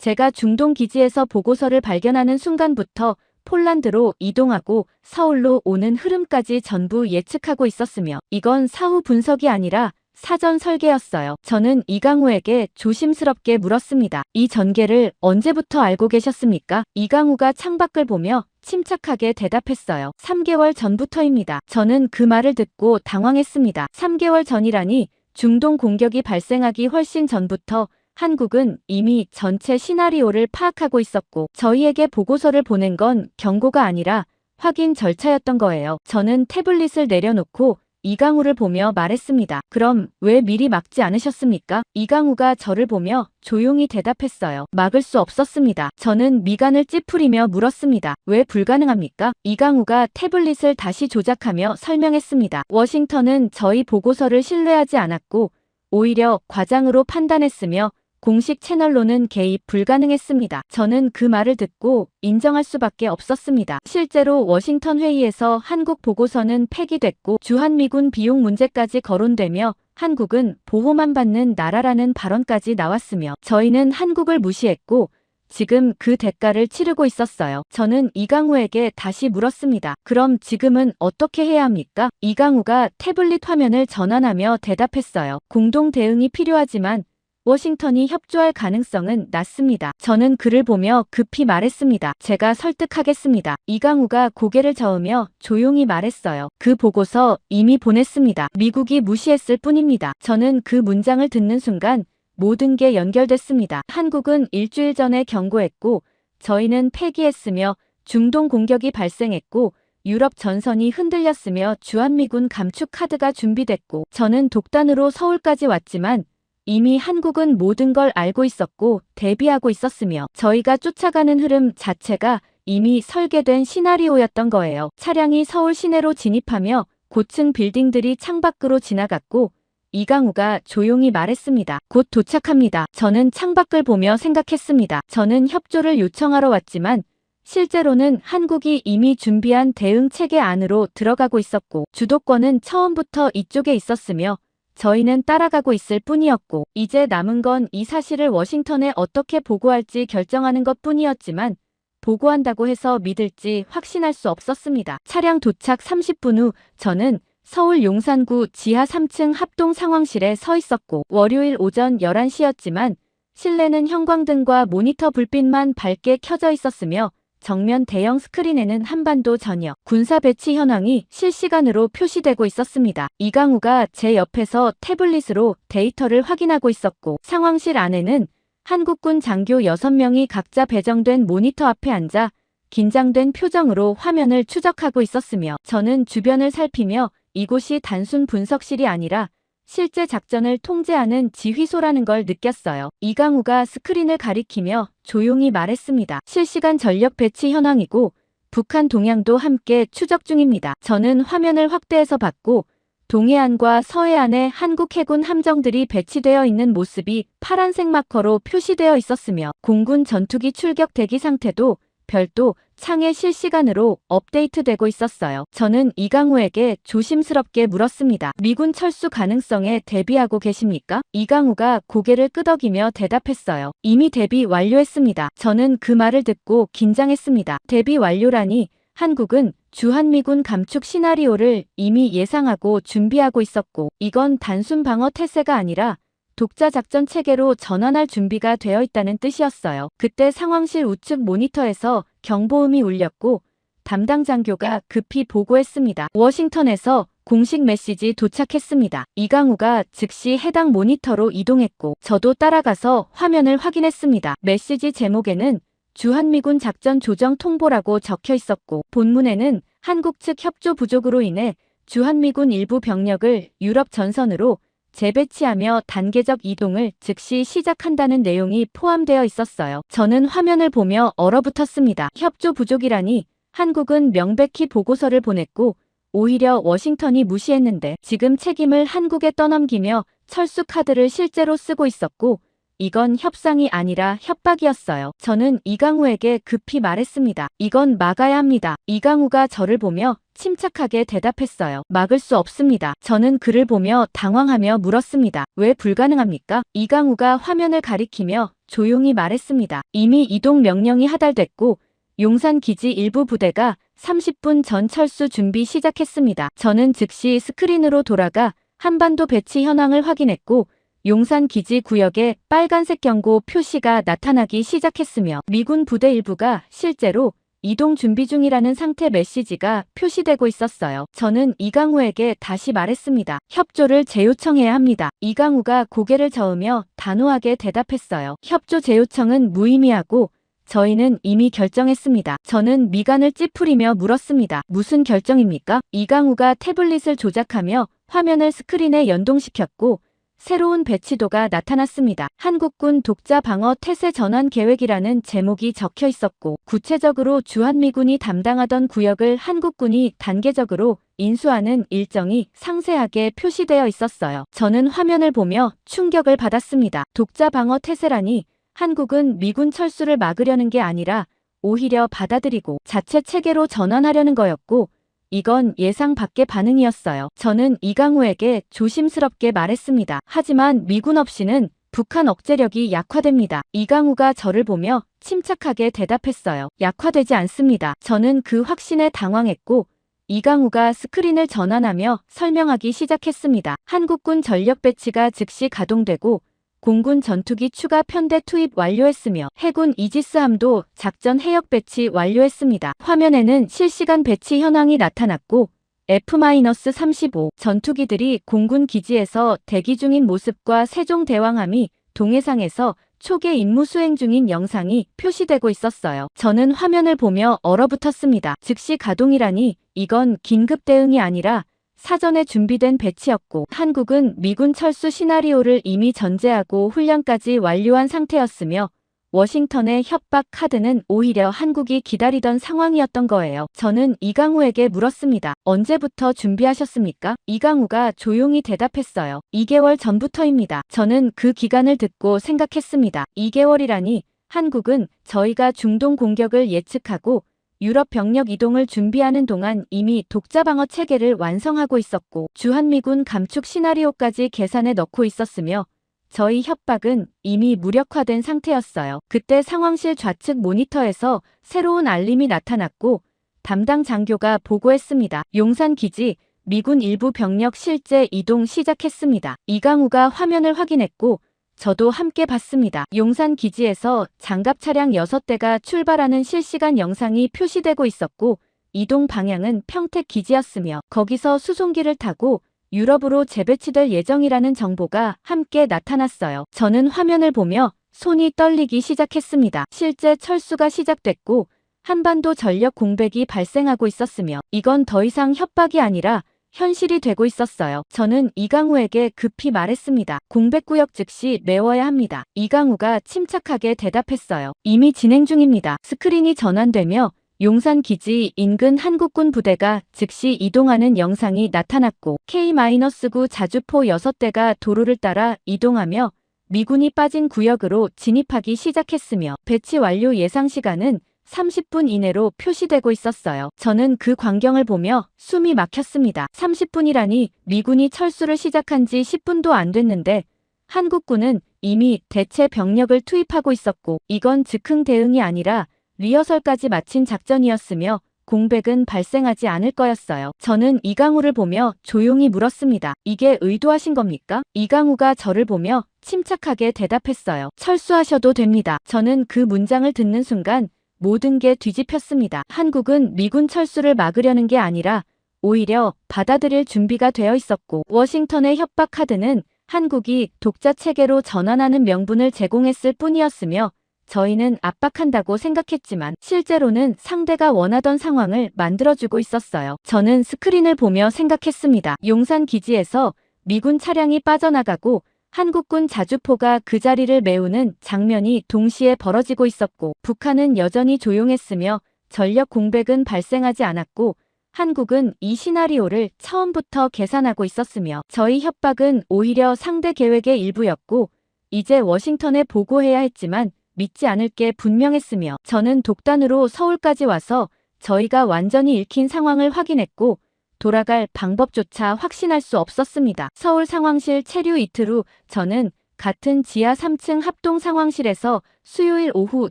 제가 중동 기지에서 보고서를 발견하는 순간부터 폴란드로 이동하고 서울로 오는 흐름까지 전부 예측하고 있었으며 이건 사후 분석이 아니라 사전 설계였어요. 저는 이강우에게 조심스럽게 물었습니다. 이 전개를 언제부터 알고 계셨습니까? 이강우가 창밖을 보며 침착하게 대답했어요. 3개월 전부터입니다. 저는 그 말을 듣고 당황했습니다. 3개월 전이라니 중동 공격이 발생하기 훨씬 전부터 한국은 이미 전체 시나리오를 파악하고 있었고 저희에게 보고서를 보낸 건 경고가 아니라 확인 절차였던 거예요. 저는 태블릿을 내려놓고 이강우를 보며 말했습니다. 그럼 왜 미리 막지 않으셨습니까? 이강우가 저를 보며 조용히 대답했어요. 막을 수 없었습니다. 저는 미간을 찌푸리며 물었습니다. 왜 불가능합니까? 이강우가 태블릿을 다시 조작하며 설명했습니다. 워싱턴은 저희 보고서를 신뢰하지 않았고 오히려 과장으로 판단했으며 공식 채널로는 개입 불가능했습니다. 저는 그 말을 듣고 인정할 수밖에 없었습니다. 실제로 워싱턴 회의에서 한국 보고서는 폐기됐고 주한미군 비용 문제까지 거론되며 한국은 보호만 받는 나라라는 발언까지 나왔으며 저희는 한국을 무시했고 지금 그 대가를 치르고 있었어요. 저는 이강우에게 다시 물었습니다. 그럼 지금은 어떻게 해야 합니까? 이강우가 태블릿 화면을 전환하며 대답했어요. 공동 대응이 필요하지만 워싱턴이 협조할 가능성은 낮습니다. 저는 그를 보며 급히 말했습니다. 제가 설득하겠습니다. 이강우가 고개를 저으며 조용히 말했어요. 그 보고서 이미 보냈습니다. 미국이 무시했을 뿐입니다. 저는 그 문장을 듣는 순간 모든 게 연결됐습니다. 한국은 일주일 전에 경고했고 저희는 폐기했으며 중동 공격이 발생했고 유럽 전선이 흔들렸으며 주한미군 감축 카드가 준비됐고 저는 독단으로 서울까지 왔지만 이미 한국은 모든 걸 알고 있었고 대비하고 있었으며 저희가 쫓아가는 흐름 자체가 이미 설계된 시나리오였던 거예요. 차량이 서울 시내로 진입하며 고층 빌딩들이 창밖으로 지나갔고 이강우가 조용히 말했습니다. 곧 도착합니다. 저는 창밖을 보며 생각했습니다. 저는 협조를 요청하러 왔지만 실제로는 한국이 이미 준비한 대응 체계 안으로 들어가고 있었고 주도권은 처음부터 이쪽에 있었으며 저희는 따라가고 있을 뿐이었고 이제 남은 건 이 사실을 워싱턴에 어떻게 보고할지 결정하는 것뿐이었지만 보고한다고 해서 믿을지 확신할 수 없었습니다. 차량 도착 30분 후 저는 서울 용산구 지하 3층 합동 상황실에 서 있었고 월요일 오전 11시였지만 실내는 형광등과 모니터 불빛만 밝게 켜져 있었으며 정면 대형 스크린에는 한반도 전역 군사 배치 현황이 실시간으로 표시되고 있었습니다. 이강우가 제 옆에서 태블릿으로 데이터를 확인하고 있었고 상황실 안에는 한국군 장교 6명이 각자 배정된 모니터 앞에 앉아 긴장된 표정으로 화면을 추적하고 있었으며 저는 주변을 살피며 이곳이 단순 분석실이 아니라 실제 작전을 통제하는 지휘소라는 걸 느꼈어요. 이강우가 스크린을 가리키며 조용히 말했습니다. 실시간 전력 배치 현황이고 북한 동향도 함께 추적 중입니다. 저는 화면을 확대해서 봤고 동해안과 서해안에 한국 해군 함정들이 배치되어 있는 모습이 파란색 마커로 표시되어 있었으며 공군 전투기 출격 대기 상태도 별도 창에 실시간으로 업데이트되고 있었어요. 저는 이강우에게 조심스럽게 물었습니다. 미군 철수 가능성에 대비하고 계십니까? 이강우가 고개를 끄덕이며 대답했어요. 이미 대비 완료했습니다. 저는 그 말을 듣고 긴장했습니다. 대비 완료라니 한국은 주한미군 감축 시나리오를 이미 예상하고 준비하고 있었고 이건 단순 방어 태세가 아니라 독자 작전 체계로 전환할 준비가 되어 있다는 뜻이었어요. 그때 상황실 우측 모니터에서 경보음이 울렸고 담당 장교가 급히 보고했습니다. 워싱턴에서 공식 메시지 도착했습니다. 이강우가 즉시 해당 모니터로 이동했고 저도 따라가서 화면을 확인했습니다. 메시지 제목에는 주한미군 작전 조정 통보라고 적혀 있었고 본문에는 한국 측 협조 부족으로 인해 주한미군 일부 병력을 유럽 전선으로 재배치하며 단계적 이동을 즉시 시작한다는 내용이 포함되어 있었어요. 저는 화면을 보며 얼어붙었습니다. 협조 부족이라니 한국은 명백히 보고서를 보냈고 오히려 워싱턴이 무시했는데 지금 책임을 한국에 떠넘기며 철수 카드를 실제로 쓰고 있었고 이건 협상이 아니라 협박이었어요. 저는 이강우에게 급히 말했습니다. 이건 막아야 합니다. 이강우가 저를 보며 침착하게 대답했어요. 막을 수 없습니다. 저는 그를 보며 당황하며 물었습니다. 왜 불가능합니까? 이강우가 화면을 가리키며 조용히 말했습니다. 이미 이동 명령이 하달됐고 용산 기지 일부 부대가 30분 전 철수 준비 시작했습니다. 저는 즉시 스크린으로 돌아가 한반도 배치 현황을 확인했고 용산 기지 구역에 빨간색 경고 표시가 나타나기 시작했으며 미군 부대 일부가 실제로 이동 준비 중이라는 상태 메시지가 표시되고 있었어요. 저는 이강우에게 다시 말했습니다. 협조를 재요청해야 합니다. 이강우가 고개를 저으며 단호하게 대답했어요. 협조 재요청은 무의미하고 저희는 이미 결정했습니다. 저는 미간을 찌푸리며 물었습니다. 무슨 결정입니까? 이강우가 태블릿을 조작하며 화면을 스크린에 연동시켰고 새로운 배치도가 나타났습니다. 한국군 독자 방어 태세 전환 계획이라는 제목이 적혀 있었고 구체적으로 주한미군이 담당하던 구역을 한국군이 단계적으로 인수하는 일정이 상세하게 표시되어 있었어요. 저는 화면을 보며 충격을 받았습니다. 독자 방어 태세라니 한국은 미군 철수를 막으려는 게 아니라 오히려 받아들이고 자체 체계로 전환하려는 거였고 이건 예상 밖의 반응이었어요. 저는 이강우에게 조심스럽게 말했습니다. 하지만 미군 없이는 북한 억제력이 약화됩니다. 이강우가 저를 보며 침착하게 대답했어요. 약화되지 않습니다. 저는 그 확신에 당황했고 이강우가 스크린을 전환하며 설명하기 시작했습니다. 한국군 전력 배치가 즉시 가동되고 공군 전투기 추가 편대 투입 완료했으며 해군 이지스함도 작전 해역 배치 완료했습니다. 화면에는 실시간 배치 현황이 나타났고 F-35 전투기들이 공군 기지에서 대기 중인 모습과 세종대왕함이 동해상에서 초계 임무 수행 중인 영상이 표시되고 있었어요. 저는 화면을 보며 얼어붙었습니다. 즉시 가동이라니 이건 긴급 대응이 아니라 사전에 준비된 배치였고 한국은 미군 철수 시나리오를 이미 전제하고 훈련까지 완료한 상태였으며 워싱턴의 협박 카드는 오히려 한국이 기다리던 상황이었던 거예요. 저는 이강우에게 물었습니다. 언제부터 준비하셨습니까? 이강우가 조용히 대답했어요. 2개월 전부터입니다. 저는 그 기간을 듣고 생각했습니다. 2개월이라니 한국은 저희가 중동 공격을 예측하고 유럽 병력 이동을 준비하는 동안 이미 독자 방어 체계를 완성하고 있었고 주한미군 감축 시나리오까지 계산에 넣고 있었으며 저희 협박은 이미 무력화된 상태였어요. 그때 상황실 좌측 모니터에서 새로운 알림이 나타났고 담당 장교가 보고했습니다. 용산 기지 미군 일부 병력 실제 이동 시작했습니다. 이강우가 화면을 확인했고 저도 함께 봤습니다. 용산 기지에서 장갑 차량 6대가 출발하는 실시간 영상이 표시되고 있었고 이동 방향은 평택 기지였으며 거기서 수송기를 타고 유럽으로 재배치될 예정이라는 정보가 함께 나타났어요. 저는 화면을 보며 손이 떨리기 시작했습니다. 실제 철수가 시작됐고 한반도 전력 공백이 발생하고 있었으며 이건 더 이상 협박이 아니라 현실이 되고 있었어요. 저는 이강우에게 급히 말했습니다. 공백구역 즉시 메워야 합니다. 이강우가 침착하게 대답했어요. 이미 진행 중입니다. 스크린이 전환되며 용산 기지 인근 한국군 부대가 즉시 이동하는 영상이 나타났고 K-9 자주포 6대가 도로를 따라 이동하며 미군이 빠진 구역으로 진입하기 시작했으며 배치 완료 예상 시간은 30분 이내로 표시되고 있었어요. 저는 그 광경을 보며 숨이 막혔습니다. 30분이라니 미군이 철수를 시작한 지 10분도 안 됐는데 한국군은 이미 대체 병력을 투입하고 있었고 이건 즉흥 대응이 아니라 리허설까지 마친 작전이었으며 공백은 발생하지 않을 거였어요. 저는 이강우를 보며 조용히 물었습니다. 이게 의도하신 겁니까? 이강우가 저를 보며 침착하게 대답했어요. 철수하셔도 됩니다. 저는 그 문장을 듣는 순간 모든 게 뒤집혔습니다. 한국은 미군 철수를 막으려는 게 아니라 오히려 받아들일 준비가 되어 있었고 워싱턴의 협박 카드는 한국이 독자 체계로 전환하는 명분을 제공했을 뿐이었으며 저희는 압박한다고 생각했지만 실제로는 상대가 원하던 상황을 만들어주고 있었어요. 저는 스크린을 보며 생각했습니다. 용산 기지에서 미군 차량이 빠져나가고 한국군 자주포가 그 자리를 메우는 장면이 동시에 벌어지고 있었고 북한은 여전히 조용했으며 전력 공백은 발생하지 않았고 한국은 이 시나리오를 처음부터 계산하고 있었으며 저희 협박은 오히려 상대 계획의 일부였고 이제 워싱턴에 보고해야 했지만 믿지 않을 게 분명했으며 저는 독단으로 서울까지 와서 저희가 완전히 읽힌 상황을 확인했고 돌아갈 방법조차 확신할 수 없었습니다. 서울 상황실 체류 이틀 후 저는 같은 지하 3층 합동 상황실에서 수요일 오후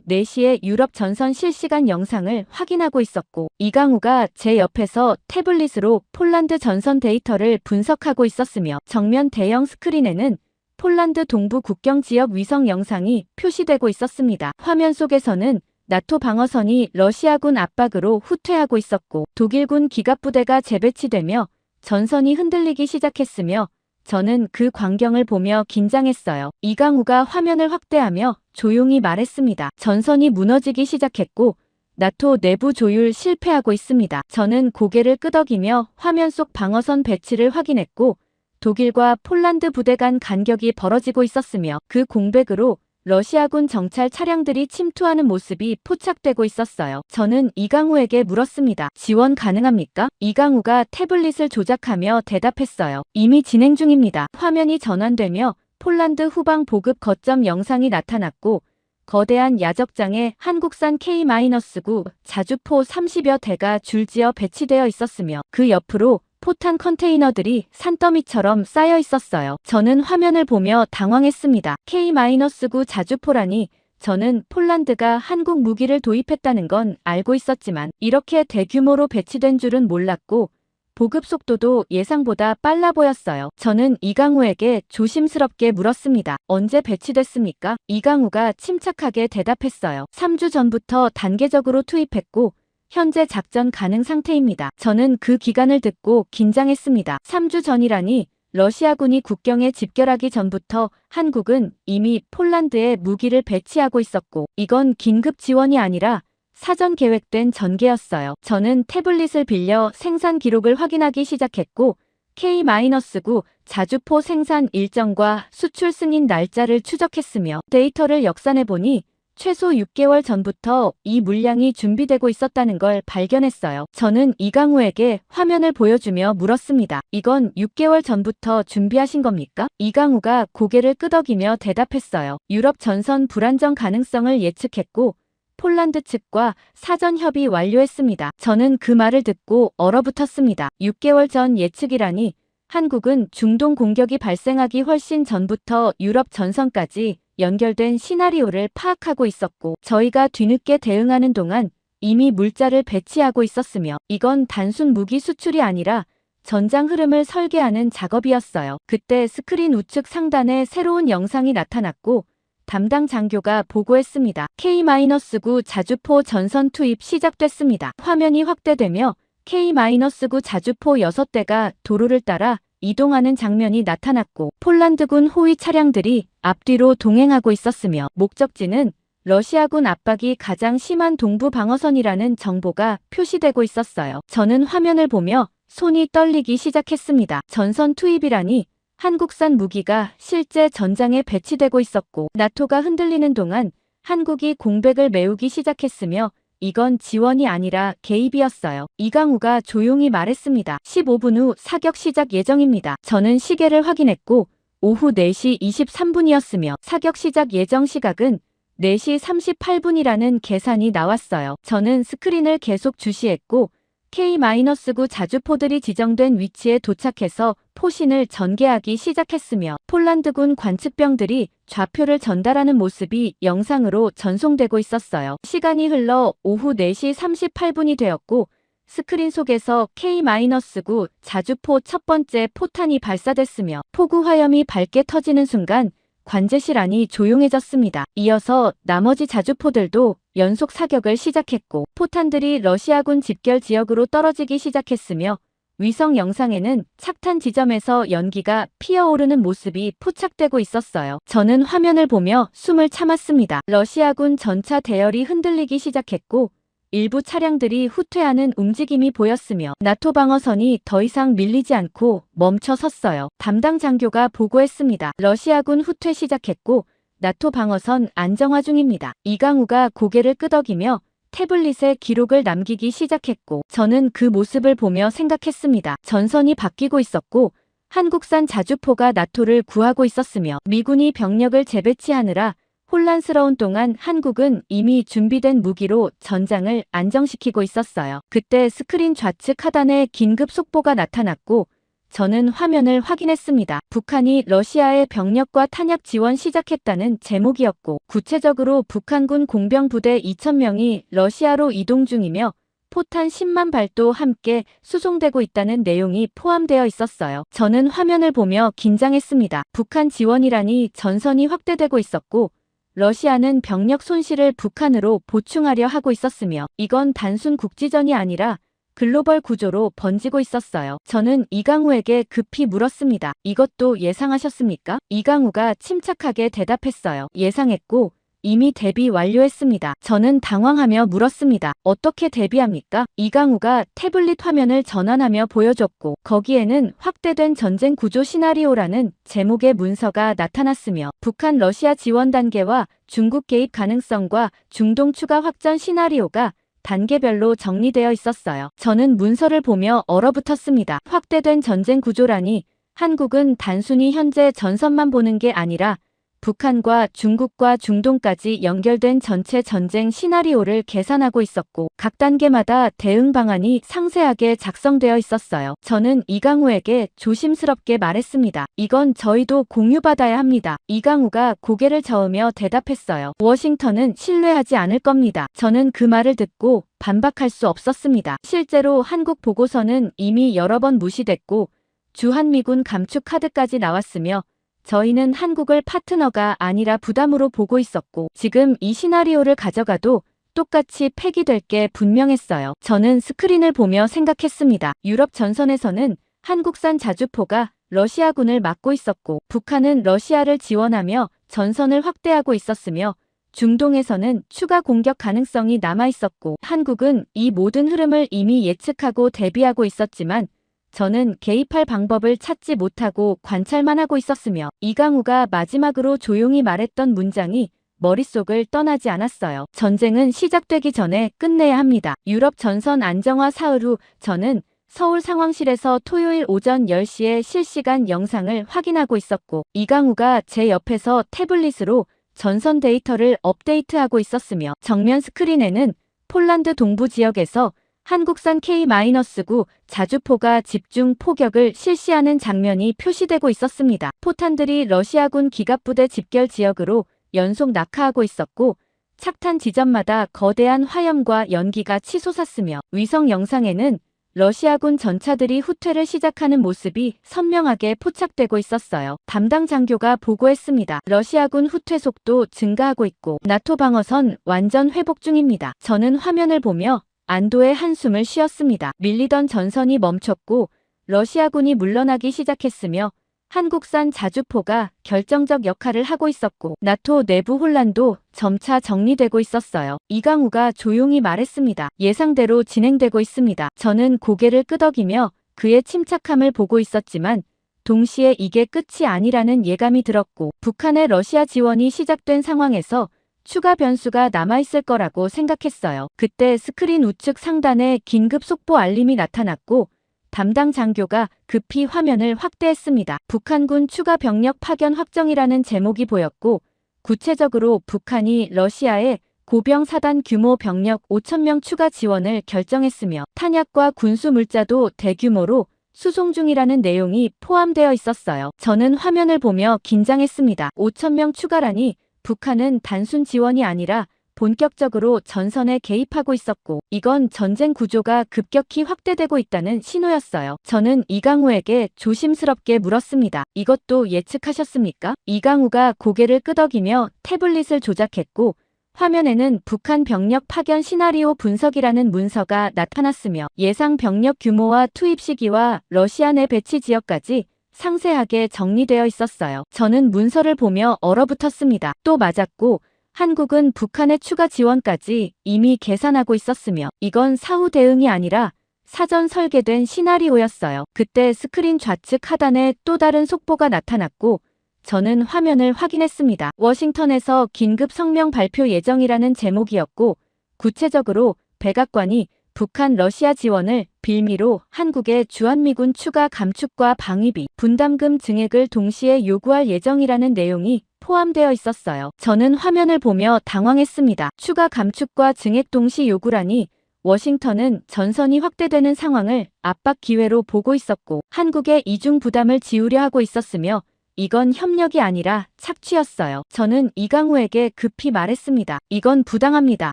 4시에 유럽 전선 실시간 영상을 확인하고 있었고 이강우가 제 옆에서 태블릿으로 폴란드 전선 데이터를 분석하고 있었으며 정면 대형 스크린에는 폴란드 동부 국경 지역 위성 영상이 표시되고 있었습니다. 화면 속에서는 나토 방어선이 러시아군 압박으로 후퇴하고 있었고 독일군 기갑부대가 재배치되며 전선이 흔들리기 시작했으며 저는 그 광경을 보며 긴장했어요. 이강우가 화면을 확대하며 조용히 말했습니다. 전선이 무너지기 시작했고 나토 내부 조율 실패하고 있습니다. 저는 고개를 끄덕이며 화면 속 방어선 배치를 확인했고 독일과 폴란드 부대 간 간격이 벌어지고 있었으며 그 공백으로 러시아군 정찰 차량들이 침투하는 모습이 포착되고 있었어요. 저는 이강우에게 물었습니다. 지원 가능합니까? 이강우가 태블릿을 조작하며 대답했어요. 이미 진행 중입니다. 화면이 전환되며 폴란드 후방 보급 거점 영상이 나타났고 거대한 야적장에 한국산 K-9 자주포 30여 대가 줄지어 배치되어 있었으며 그 옆으로 포탄 컨테이너들이 산더미처럼 쌓여 있었어요. 저는 화면을 보며 당황했습니다. K-9 자주포라니 저는 폴란드가 한국 무기를 도입했다는 건 알고 있었지만 이렇게 대규모로 배치된 줄은 몰랐고 보급 속도도 예상보다 빨라 보였어요. 저는 이강우에게 조심스럽게 물었습니다. 언제 배치됐습니까? 이강우가 침착하게 대답했어요. 3주 전부터 단계적으로 투입했고 현재 작전 가능 상태입니다. 저는 그 기간을 듣고 긴장했습니다. 3주 전이라니 러시아군이 국경에 집결하기 전부터 한국은 이미 폴란드에 무기를 배치하고 있었고 이건 긴급 지원이 아니라 사전 계획된 전개였어요. 저는 태블릿을 빌려 생산 기록을 확인하기 시작했고 K-9 자주포 생산 일정과 수출 승인 날짜를 추적했으며 데이터를 역산해보니 최소 6개월 전부터 이 물량이 준비되고 있었다는 걸 발견했어요. 저는 이강우에게 화면을 보여주며 물었습니다. 이건 6개월 전부터 준비하신 겁니까? 이강우가 고개를 끄덕이며 대답했어요. 유럽 전선 불안정 가능성을 예측했고 폴란드 측과 사전 협의 완료했습니다. 저는 그 말을 듣고 얼어붙었습니다. 6개월 전 예측이라니 한국은 중동 공격이 발생하기 훨씬 전부터 유럽 전선까지 연결된 시나리오를 파악하고 있었고 저희가 뒤늦게 대응하는 동안 이미 물자를 배치하고 있었으며 이건 단순 무기 수출이 아니라 전장 흐름을 설계하는 작업이었어요. 그때 스크린 우측 상단에 새로운 영상이 나타났고 담당 장교가 보고했습니다. K-9 자주포 전선 투입 시작됐습니다. 화면이 확대되며 K-9 자주포 6대가 도로를 따라 이동하는 장면이 나타났고 폴란드군 호위 차량들이 앞뒤로 동행하고 있었으며 목적지는 러시아군 압박이 가장 심한 동부 방어선이라는 정보가 표시되고 있었어요. 저는 화면을 보며 손이 떨리기 시작했습니다. 전선 투입이라니 한국산 무기가 실제 전장에 배치되고 있었고 나토가 흔들리는 동안 한국이 공백을 메우기 시작했으며 이건 지원이 아니라 개입이었어요. 이강우가 조용히 말했습니다. 15분 후 사격 시작 예정입니다. 저는 시계를 확인했고 오후 4시 23분이었으며 사격 시작 예정 시각은 4시 38분이라는 계산이 나왔어요. 저는 스크린을 계속 주시했고 K-9 자주포들이 지정된 위치에 도착해서 포신을 전개하기 시작했으며 폴란드군 관측병들이 좌표를 전달하는 모습이 영상으로 전송되고 있었어요. 시간이 흘러 오후 4시 38분이 되었고 스크린 속에서 K-9 자주포 첫 번째 포탄이 발사됐으며 포구 화염이 밝게 터지는 순간 관제실 안이 조용해졌습니다. 이어서 나머지 자주포들도 연속 사격을 시작했고 포탄들이 러시아군 집결 지역으로 떨어지기 시작했으며 위성 영상에는 착탄 지점에서 연기가 피어오르는 모습이 포착되고 있었어요. 저는 화면을 보며 숨을 참았습니다. 러시아군 전차 대열이 흔들리기 시작했고 일부 차량들이 후퇴하는 움직임이 보였으며 나토 방어선이 더 이상 밀리지 않고 멈춰 섰어요. 담당 장교가 보고했습니다. 러시아군 후퇴 시작했고 나토 방어선 안정화 중입니다. 이강우가 고개를 끄덕이며 태블릿에 기록을 남기기 시작했고 저는 그 모습을 보며 생각했습니다. 전선이 바뀌고 있었고 한국산 자주포가 나토를 구하고 있었으며 미군이 병력을 재배치하느라 혼란스러운 동안 한국은 이미 준비된 무기로 전장을 안정시키고 있었어요. 그때 스크린 좌측 하단에 긴급 속보가 나타났고 저는 화면을 확인했습니다. 북한이 러시아의 병력과 탄약 지원 시작했다는 제목이었고 구체적으로 북한군 공병부대 2,000명이 러시아로 이동 중이며 포탄 10만 발도 함께 수송되고 있다는 내용이 포함되어 있었어요. 저는 화면을 보며 긴장했습니다. 북한 지원이라니 전선이 확대되고 있었고 러시아는 병력 손실을 북한으로 보충하려 하고 있었으며 이건 단순 국지전이 아니라 글로벌 구조로 번지고 있었어요. 저는 이강우에게 급히 물었습니다. 이것도 예상하셨습니까? 이강우가 침착하게 대답했어요. 예상했고 이미 대비 완료했습니다. 저는 당황하며 물었습니다. 어떻게 대비합니까? 이강우가 태블릿 화면을 전환하며 보여줬고 거기에는 확대된 전쟁 구조 시나리오라는 제목의 문서가 나타났으며 북한 러시아 지원 단계와 중국 개입 가능성과 중동 추가 확전 시나리오가 단계별로 정리되어 있었어요. 저는 문서를 보며 얼어붙었습니다. 확대된 전쟁 구조라니 한국은 단순히 현재 전선만 보는 게 아니라 북한과 중국과 중동까지 연결된 전체 전쟁 시나리오를 계산하고 있었고 각 단계마다 대응 방안이 상세하게 작성되어 있었어요. 저는 이강우에게 조심스럽게 말했습니다. 이건 저희도 공유받아야 합니다. 이강우가 고개를 저으며 대답했어요. 워싱턴은 신뢰하지 않을 겁니다. 저는 그 말을 듣고 반박할 수 없었습니다. 실제로 한국 보고서는 이미 여러 번 무시됐고 주한미군 감축 카드까지 나왔으며 저희는 한국을 파트너가 아니라 부담으로 보고 있었고 지금 이 시나리오를 가져가도 똑같이 폐기될 게 분명했어요. 저는 스크린을 보며 생각했습니다. 유럽 전선에서는 한국산 자주포가 러시아군을 막고 있었고 북한은 러시아를 지원하며 전선을 확대하고 있었으며 중동에서는 추가 공격 가능성이 남아있었고 한국은 이 모든 흐름을 이미 예측하고 대비하고 있었지만 저는 개입할 방법을 찾지 못하고 관찰만 하고 있었으며 이강우가 마지막으로 조용히 말했던 문장이 머릿속을 떠나지 않았어요. 전쟁은 시작되기 전에 끝내야 합니다. 유럽 전선 안정화 사흘 후 저는 서울 상황실에서 토요일 오전 10시에 실시간 영상을 확인하고 있었고 이강우가 제 옆에서 태블릿으로 전선 데이터를 업데이트하고 있었으며 정면 스크린에는 폴란드 동부 지역에서 한국산 K-9 자주포가 집중 포격을 실시하는 장면이 표시되고 있었습니다. 포탄들이 러시아군 기갑부대 집결 지역으로 연속 낙하하고 있었고 착탄 지점마다 거대한 화염과 연기가 치솟았으며 위성 영상에는 러시아군 전차들이 후퇴를 시작하는 모습이 선명하게 포착되고 있었어요. 담당 장교가 보고했습니다. 러시아군 후퇴 속도 증가하고 있고 나토 방어선 완전 회복 중입니다. 저는 화면을 보며 안도의 한숨을 쉬었습니다. 밀리던 전선이 멈췄고 러시아군이 물러나기 시작했으며 한국산 자주포가 결정적 역할을 하고 있었고 나토 내부 혼란도 점차 정리되고 있었어요. 이강우가 조용히 말했습니다. 예상대로 진행되고 있습니다. 저는 고개를 끄덕이며 그의 침착함을 보고 있었지만 동시에 이게 끝이 아니라는 예감이 들었고 북한의 러시아 지원이 시작된 상황에서 추가 변수가 남아있을 거라고 생각했어요. 그때 스크린 우측 상단에 긴급 속보 알림이 나타났고 담당 장교가 급히 화면을 확대했습니다. 북한군 추가 병력 파견 확정이라는 제목이 보였고 구체적으로 북한이 러시아에 고병 사단 규모 병력 5,000명 추가 지원을 결정했으며 탄약과 군수 물자도 대규모로 수송 중이라는 내용이 포함되어 있었어요. 저는 화면을 보며 긴장했습니다. 5,000명 추가라니 북한은 단순 지원이 아니라 본격적으로 전선에 개입하고 있었고 이건 전쟁 구조가 급격히 확대되고 있다는 신호였어요. 저는 이강우에게 조심스럽게 물었습니다. 이것도 예측하셨습니까? 이강우가 고개를 끄덕이며 태블릿을 조작했고 화면에는 북한 병력 파견 시나리오 분석이라는 문서가 나타났으며 예상 병력 규모와 투입 시기와 러시아 내 배치 지역까지 상세하게 정리되어 있었어요. 저는 문서를 보며 얼어붙었습니다. 또 맞았고 한국은 북한의 추가 지원까지 이미 계산하고 있었으며 이건 사후 대응이 아니라 사전 설계된 시나리오였어요. 그때 스크린 좌측 하단에 또 다른 속보가 나타났고 저는 화면을 확인했습니다. 워싱턴에서 긴급 성명 발표 예정이라는 제목이었고 구체적으로 백악관이 북한 러시아 지원을 빌미로 한국의 주한미군 추가 감축과 방위비, 분담금 증액을 동시에 요구할 예정이라는 내용이 포함되어 있었어요. 저는 화면을 보며 당황했습니다. 추가 감축과 증액 동시 요구라니 워싱턴은 전선이 확대되는 상황을 압박 기회로 보고 있었고 한국의 이중 부담을 지우려 하고 있었으며 이건 협력이 아니라 착취였어요. 저는 이강우에게 급히 말했습니다. 이건 부당합니다.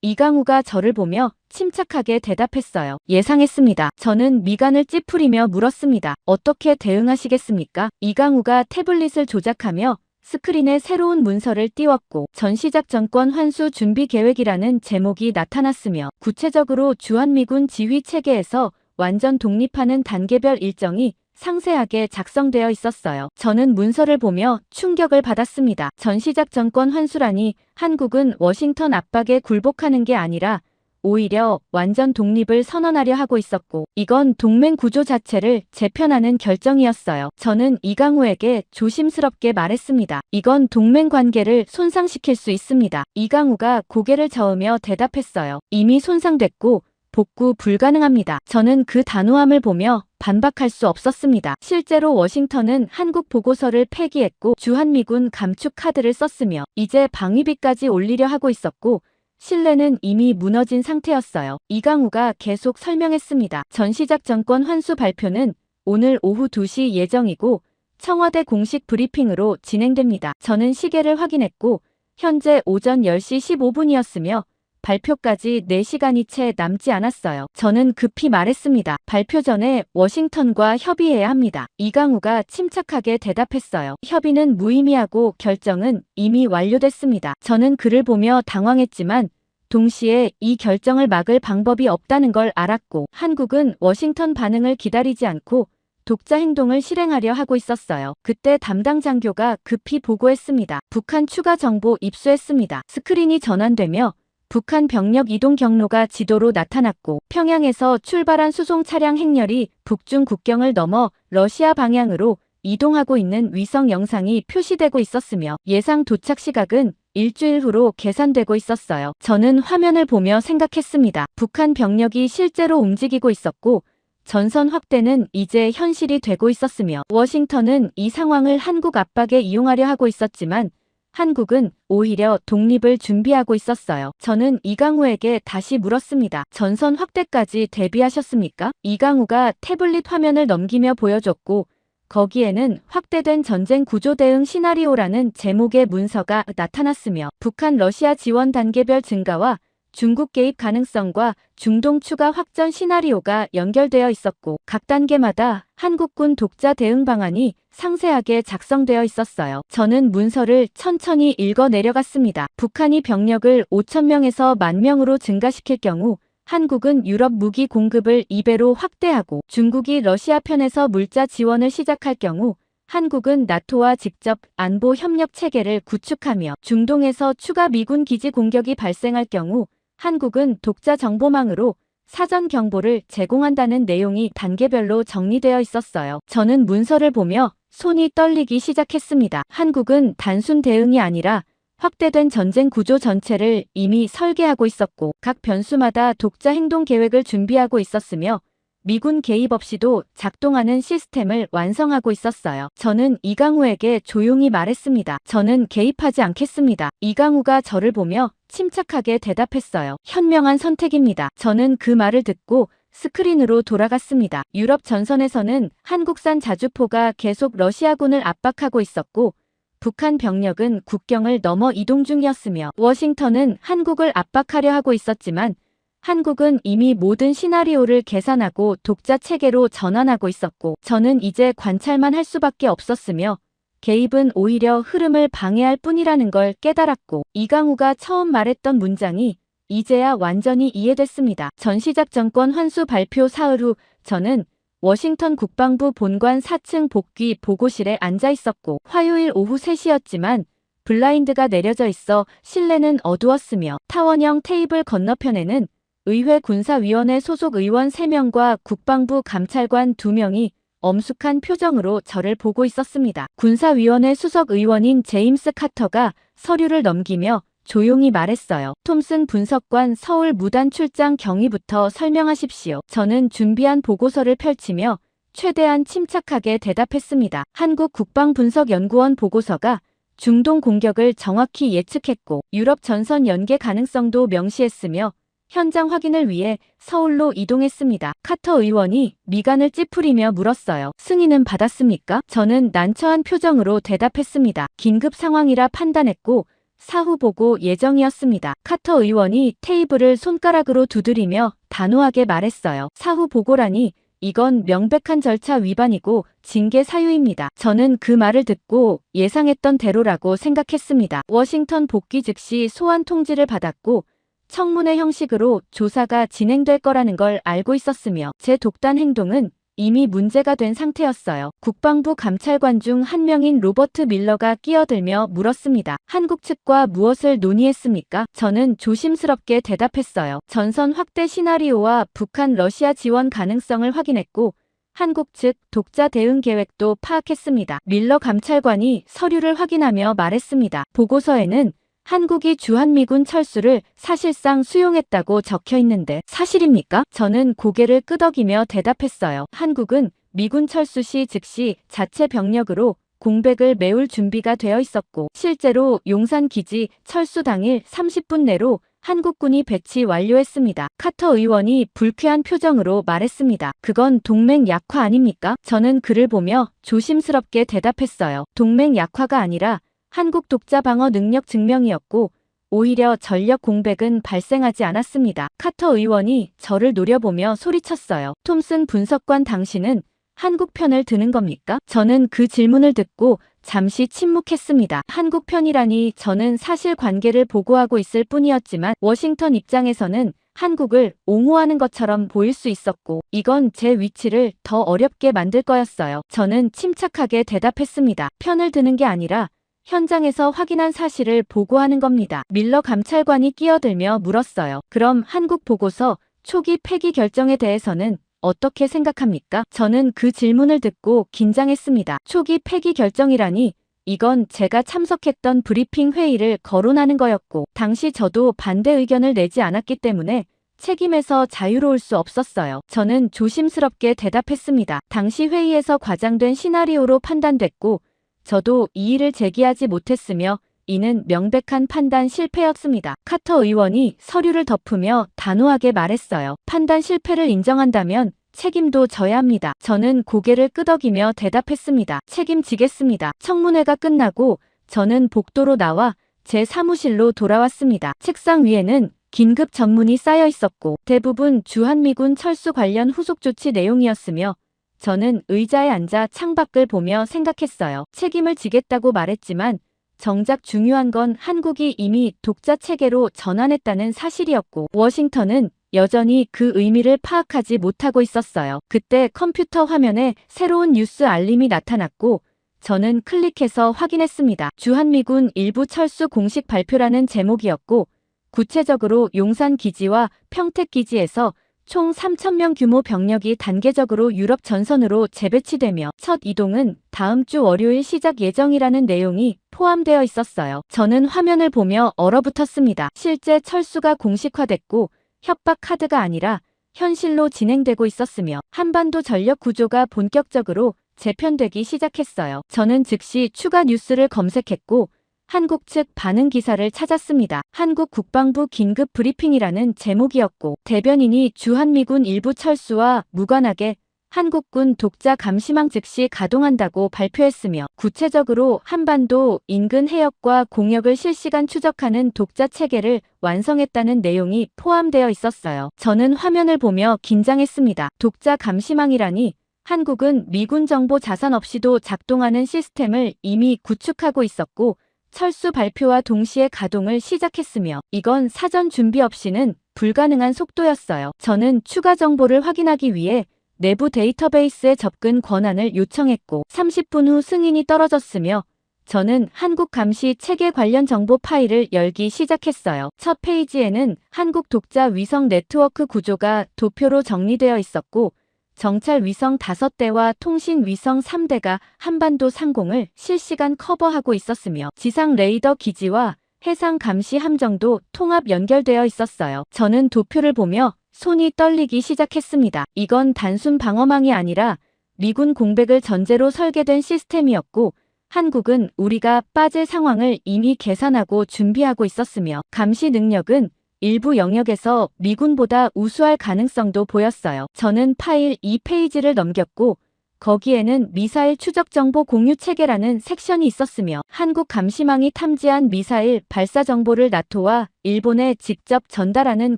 이강우가 저를 보며 침착하게 대답했어요. 예상했습니다. 저는 미간을 찌푸리며 물었습니다. 어떻게 대응하시겠습니까? 이강우가 태블릿을 조작하며 스크린에 새로운 문서를 띄웠고 전시작 정권 환수 준비 계획이라는 제목이 나타났으며 구체적으로 주한미군 지휘 체계에서 완전 독립하는 단계별 일정이 상세하게 작성되어 있었어요. 저는 문서를 보며 충격을 받았습니다. 전시작 정권 환수라니 한국은 워싱턴 압박에 굴복하는 게 아니라 오히려 완전 독립을 선언하려 하고 있었고 이건 동맹 구조 자체를 재편하는 결정이었어요. 저는 이강우에게 조심스럽게 말했습니다. 이건 동맹 관계를 손상시킬 수 있습니다. 이강우가 고개를 저으며 대답했어요. 이미 손상됐고 복구 불가능합니다. 저는 그 단호함을 보며 반박할 수 없었습니다. 실제로 워싱턴은 한국 보고서를 폐기했고 주한미군 감축 카드를 썼으며 이제 방위비까지 올리려 하고 있었고 신뢰는 이미 무너진 상태였어요. 이강우가 계속 설명했습니다. 전시작 정권 환수 발표는 오늘 오후 2시 예정이고 청와대 공식 브리핑으로 진행됩니다. 저는 시계를 확인했고 현재 오전 10시 15분이었으며 발표까지 4시간이 채 남지 않았어요. 저는 급히 말했습니다. 발표 전에 워싱턴과 협의해야 합니다. 이강우가 침착하게 대답했어요. 협의는 무의미하고 결정은 이미 완료됐습니다. 저는 그를 보며 당황했지만 동시에 이 결정을 막을 방법이 없다는 걸 알았고 한국은 워싱턴 반응을 기다리지 않고 독자 행동을 실행하려 하고 있었어요. 그때 담당 장교가 급히 보고했습니다. 북한 추가 정보 입수했습니다. 스크린이 전환되며 북한 병력 이동 경로가 지도로 나타났고 평양에서 출발한 수송 차량 행렬이 북중 국경을 넘어 러시아 방향으로 이동하고 있는 위성 영상이 표시되고 있었으며 예상 도착 시각은 일주일 후로 계산되고 있었어요. 저는 화면을 보며 생각했습니다. 북한 병력이 실제로 움직이고 있었고 전선 확대는 이제 현실이 되고 있었으며 워싱턴은 이 상황을 한국 압박에 이용하려 하고 있었지만 한국은 오히려 독립을 준비하고 있었어요. 저는 이강우에게 다시 물었습니다. 전선 확대까지 대비하셨습니까? 이강우가 태블릿 화면을 넘기며 보여줬고 거기에는 확대된 전쟁 구조 대응 시나리오라는 제목의 문서가 나타났으며 북한 러시아 지원 단계별 증가와 중국 개입 가능성과 중동 추가 확전 시나리오가 연결되어 있었고 각 단계마다 한국군 독자 대응 방안이 상세하게 작성되어 있었어요. 저는 문서를 천천히 읽어 내려갔습니다. 북한이 병력을 5,000명에서 10,000명으로 증가시킬 경우 한국은 유럽 무기 공급을 2배로 확대하고 중국이 러시아 편에서 물자 지원을 시작할 경우 한국은 나토와 직접 안보 협력 체계를 구축하며 중동에서 추가 미군 기지 공격이 발생할 경우 한국은 독자 정보망으로 사전 경보를 제공한다는 내용이 단계별로 정리되어 있었어요. 저는 문서를 보며 손이 떨리기 시작했습니다. 한국은 단순 대응이 아니라 확대된 전쟁 구조 전체를 이미 설계하고 있었고 각 변수마다 독자 행동 계획을 준비하고 있었으며 미군 개입 없이도 작동하는 시스템을 완성하고 있었어요. 저는 이강우에게 조용히 말했습니다. 저는 개입하지 않겠습니다. 이강우가 저를 보며 침착하게 대답했어요. 현명한 선택입니다. 저는 그 말을 듣고 스크린으로 돌아갔습니다. 유럽 전선에서는 한국산 자주포가 계속 러시아군을 압박하고 있었고 북한 병력은 국경을 넘어 이동 중이었으며 워싱턴은 한국을 압박하려 하고 있었지만 한국은 이미 모든 시나리오를 계산하고 독자 체계로 전환하고 있었고 저는 이제 관찰만 할 수밖에 없었으며 개입은 오히려 흐름을 방해할 뿐이라는 걸 깨달았고 이강우가 처음 말했던 문장이 이제야 완전히 이해됐습니다. 전시작 정권 환수 발표 사흘 후 저는 워싱턴 국방부 본관 4층 복귀 보고실에 앉아 있었고 화요일 오후 3시였지만 블라인드가 내려져 있어 실내는 어두웠으며 타원형 테이블 건너편에는 의회 군사위원회 소속 의원 3명과 국방부 감찰관 2명이 엄숙한 표정으로 저를 보고 있었습니다. 군사위원회 수석 의원인 제임스 카터가 서류를 넘기며 조용히 말했어요. 톰슨 분석관 서울 무단 출장 경위부터 설명하십시오. 저는 준비한 보고서를 펼치며 최대한 침착하게 대답했습니다. 한국국방분석연구원 보고서가 중동 공격을 정확히 예측했고 유럽 전선 연계 가능성도 명시했으며 현장 확인을 위해 서울로 이동했습니다. 카터 의원이 미간을 찌푸리며 물었어요. 승인은 받았습니까? 저는 난처한 표정으로 대답했습니다. 긴급 상황이라 판단했고 사후 보고 예정이었습니다. 카터 의원이 테이블을 손가락으로 두드리며 단호하게 말했어요. 사후 보고라니 이건 명백한 절차 위반이고 징계 사유입니다. 저는 그 말을 듣고 예상했던 대로라고 생각했습니다. 워싱턴 복귀 즉시 소환 통지를 받았고 청문회 형식으로 조사가 진행될 거라는 걸 알고 있었으며 제 독단 행동은 이미 문제가 된 상태였어요. 국방부 감찰관 중 한 명인 로버트 밀러가 끼어들며 물었습니다. 한국 측과 무엇을 논의했습니까? 저는 조심스럽게 대답했어요. 전선 확대 시나리오와 북한 러시아 지원 가능성을 확인했고 한국 측 독자 대응 계획도 파악했습니다. 밀러 감찰관이 서류를 확인하며 말했습니다. 보고서에는 한국이 주한미군 철수를 사실상 수용했다고 적혀 있는데 사실입니까? 저는 고개를 끄덕이며 대답했어요. 한국은 미군 철수 시 즉시 자체 병력으로 공백을 메울 준비가 되어 있었고 실제로 용산 기지 철수 당일 30분 내로 한국군이 배치 완료했습니다. 카터 의원이 불쾌한 표정으로 말했습니다. 그건 동맹 약화 아닙니까? 저는 그를 보며 조심스럽게 대답했어요. 동맹 약화가 아니라 한국 독자 방어 능력 증명이었고 오히려 전력 공백은 발생하지 않았습니다. 카터 의원이 저를 노려보며 소리쳤어요. 톰슨 분석관 당신은 한국 편을 드는 겁니까? 저는 그 질문을 듣고 잠시 침묵했습니다. 한국 편이라니 저는 사실관계를 보고하고 있을 뿐이었지만 워싱턴 입장에서는 한국을 옹호하는 것처럼 보일 수 있었고 이건 제 위치를 더 어렵게 만들 거였어요. 저는 침착하게 대답했습니다. 편을 드는 게 아니라 현장에서 확인한 사실을 보고하는 겁니다. 밀러 감찰관이 끼어들며 물었어요. 그럼 한국 보고서 초기 폐기 결정에 대해서는 어떻게 생각합니까? 저는 그 질문을 듣고 긴장했습니다. 초기 폐기 결정이라니 이건 제가 참석했던 브리핑 회의를 거론하는 거였고 당시 저도 반대 의견을 내지 않았기 때문에 책임에서 자유로울 수 없었어요. 저는 조심스럽게 대답했습니다. 당시 회의에서 과장된 시나리오로 판단됐고 저도 이의를 제기하지 못했으며 이는 명백한 판단 실패였습니다. 카터 의원이 서류를 덮으며 단호하게 말했어요. 판단 실패를 인정한다면 책임도 져야 합니다. 저는 고개를 끄덕이며 대답했습니다. 책임지겠습니다. 청문회가 끝나고 저는 복도로 나와 제 사무실로 돌아왔습니다. 책상 위에는 긴급 전문이 쌓여 있었고 대부분 주한미군 철수 관련 후속 조치 내용이었으며 저는 의자에 앉아 창밖을 보며 생각했어요. 책임을 지겠다고 말했지만 정작 중요한 건 한국이 이미 독자 체계로 전환했다는 사실이었고 워싱턴은 여전히 그 의미를 파악하지 못하고 있었어요. 그때 컴퓨터 화면에 새로운 뉴스 알림이 나타났고 저는 클릭해서 확인했습니다. 주한미군 일부 철수 공식 발표라는 제목이었고 구체적으로 용산 기지와 평택 기지에서 총 3,000명 규모 병력이 단계적으로 유럽 전선으로 재배치되며 첫 이동은 다음 주 월요일 시작 예정이라는 내용이 포함되어 있었어요. 저는 화면을 보며 얼어붙었습니다. 실제 철수가 공식화됐고 협박 카드가 아니라 현실로 진행되고 있었으며 한반도 전력 구조가 본격적으로 재편되기 시작했어요. 저는 즉시 추가 뉴스를 검색했고 한국 측 반응 기사를 찾았습니다. 한국 국방부 긴급 브리핑이라는 제목이었고 대변인이 주한미군 일부 철수와 무관하게 한국군 독자 감시망 즉시 가동한다고 발표했으며 구체적으로 한반도 인근 해역과 공역을 실시간 추적하는 독자 체계를 완성했다는 내용이 포함되어 있었어요. 저는 화면을 보며 긴장했습니다. 독자 감시망이라니 한국은 미군 정보 자산 없이도 작동하는 시스템을 이미 구축하고 있었고 철수 발표와 동시에 가동을 시작했으며 이건 사전 준비 없이는 불가능한 속도였어요. 저는 추가 정보를 확인하기 위해 내부 데이터베이스에 접근 권한을 요청했고 30분 후 승인이 떨어졌으며 저는 한국 감시 체계 관련 정보 파일을 열기 시작했어요. 첫 페이지에는 한국 독자 위성 네트워크 구조가 도표로 정리되어 있었고 정찰 위성 5대와 통신 위성 3대가 한반도 상공을 실시간 커버하고 있었으며 지상 레이더 기지와 해상 감시 함정도 통합 연결되어 있었어요. 저는 도표를 보며 손이 떨리기 시작했습니다. 이건 단순 방어망이 아니라 미군 공백을 전제로 설계된 시스템이었고, 한국은 우리가 빠질 상황을 이미 계산하고 준비하고 있었으며, 감시 능력은 일부 영역에서 미군보다 우수할 가능성도 보였어요. 저는 파일 2페이지를 넘겼고, 거기에는 미사일 추적 정보 공유 체계라는 섹션이 있었으며, 한국 감시망이 탐지한 미사일 발사 정보를 나토와 일본에 직접 전달하는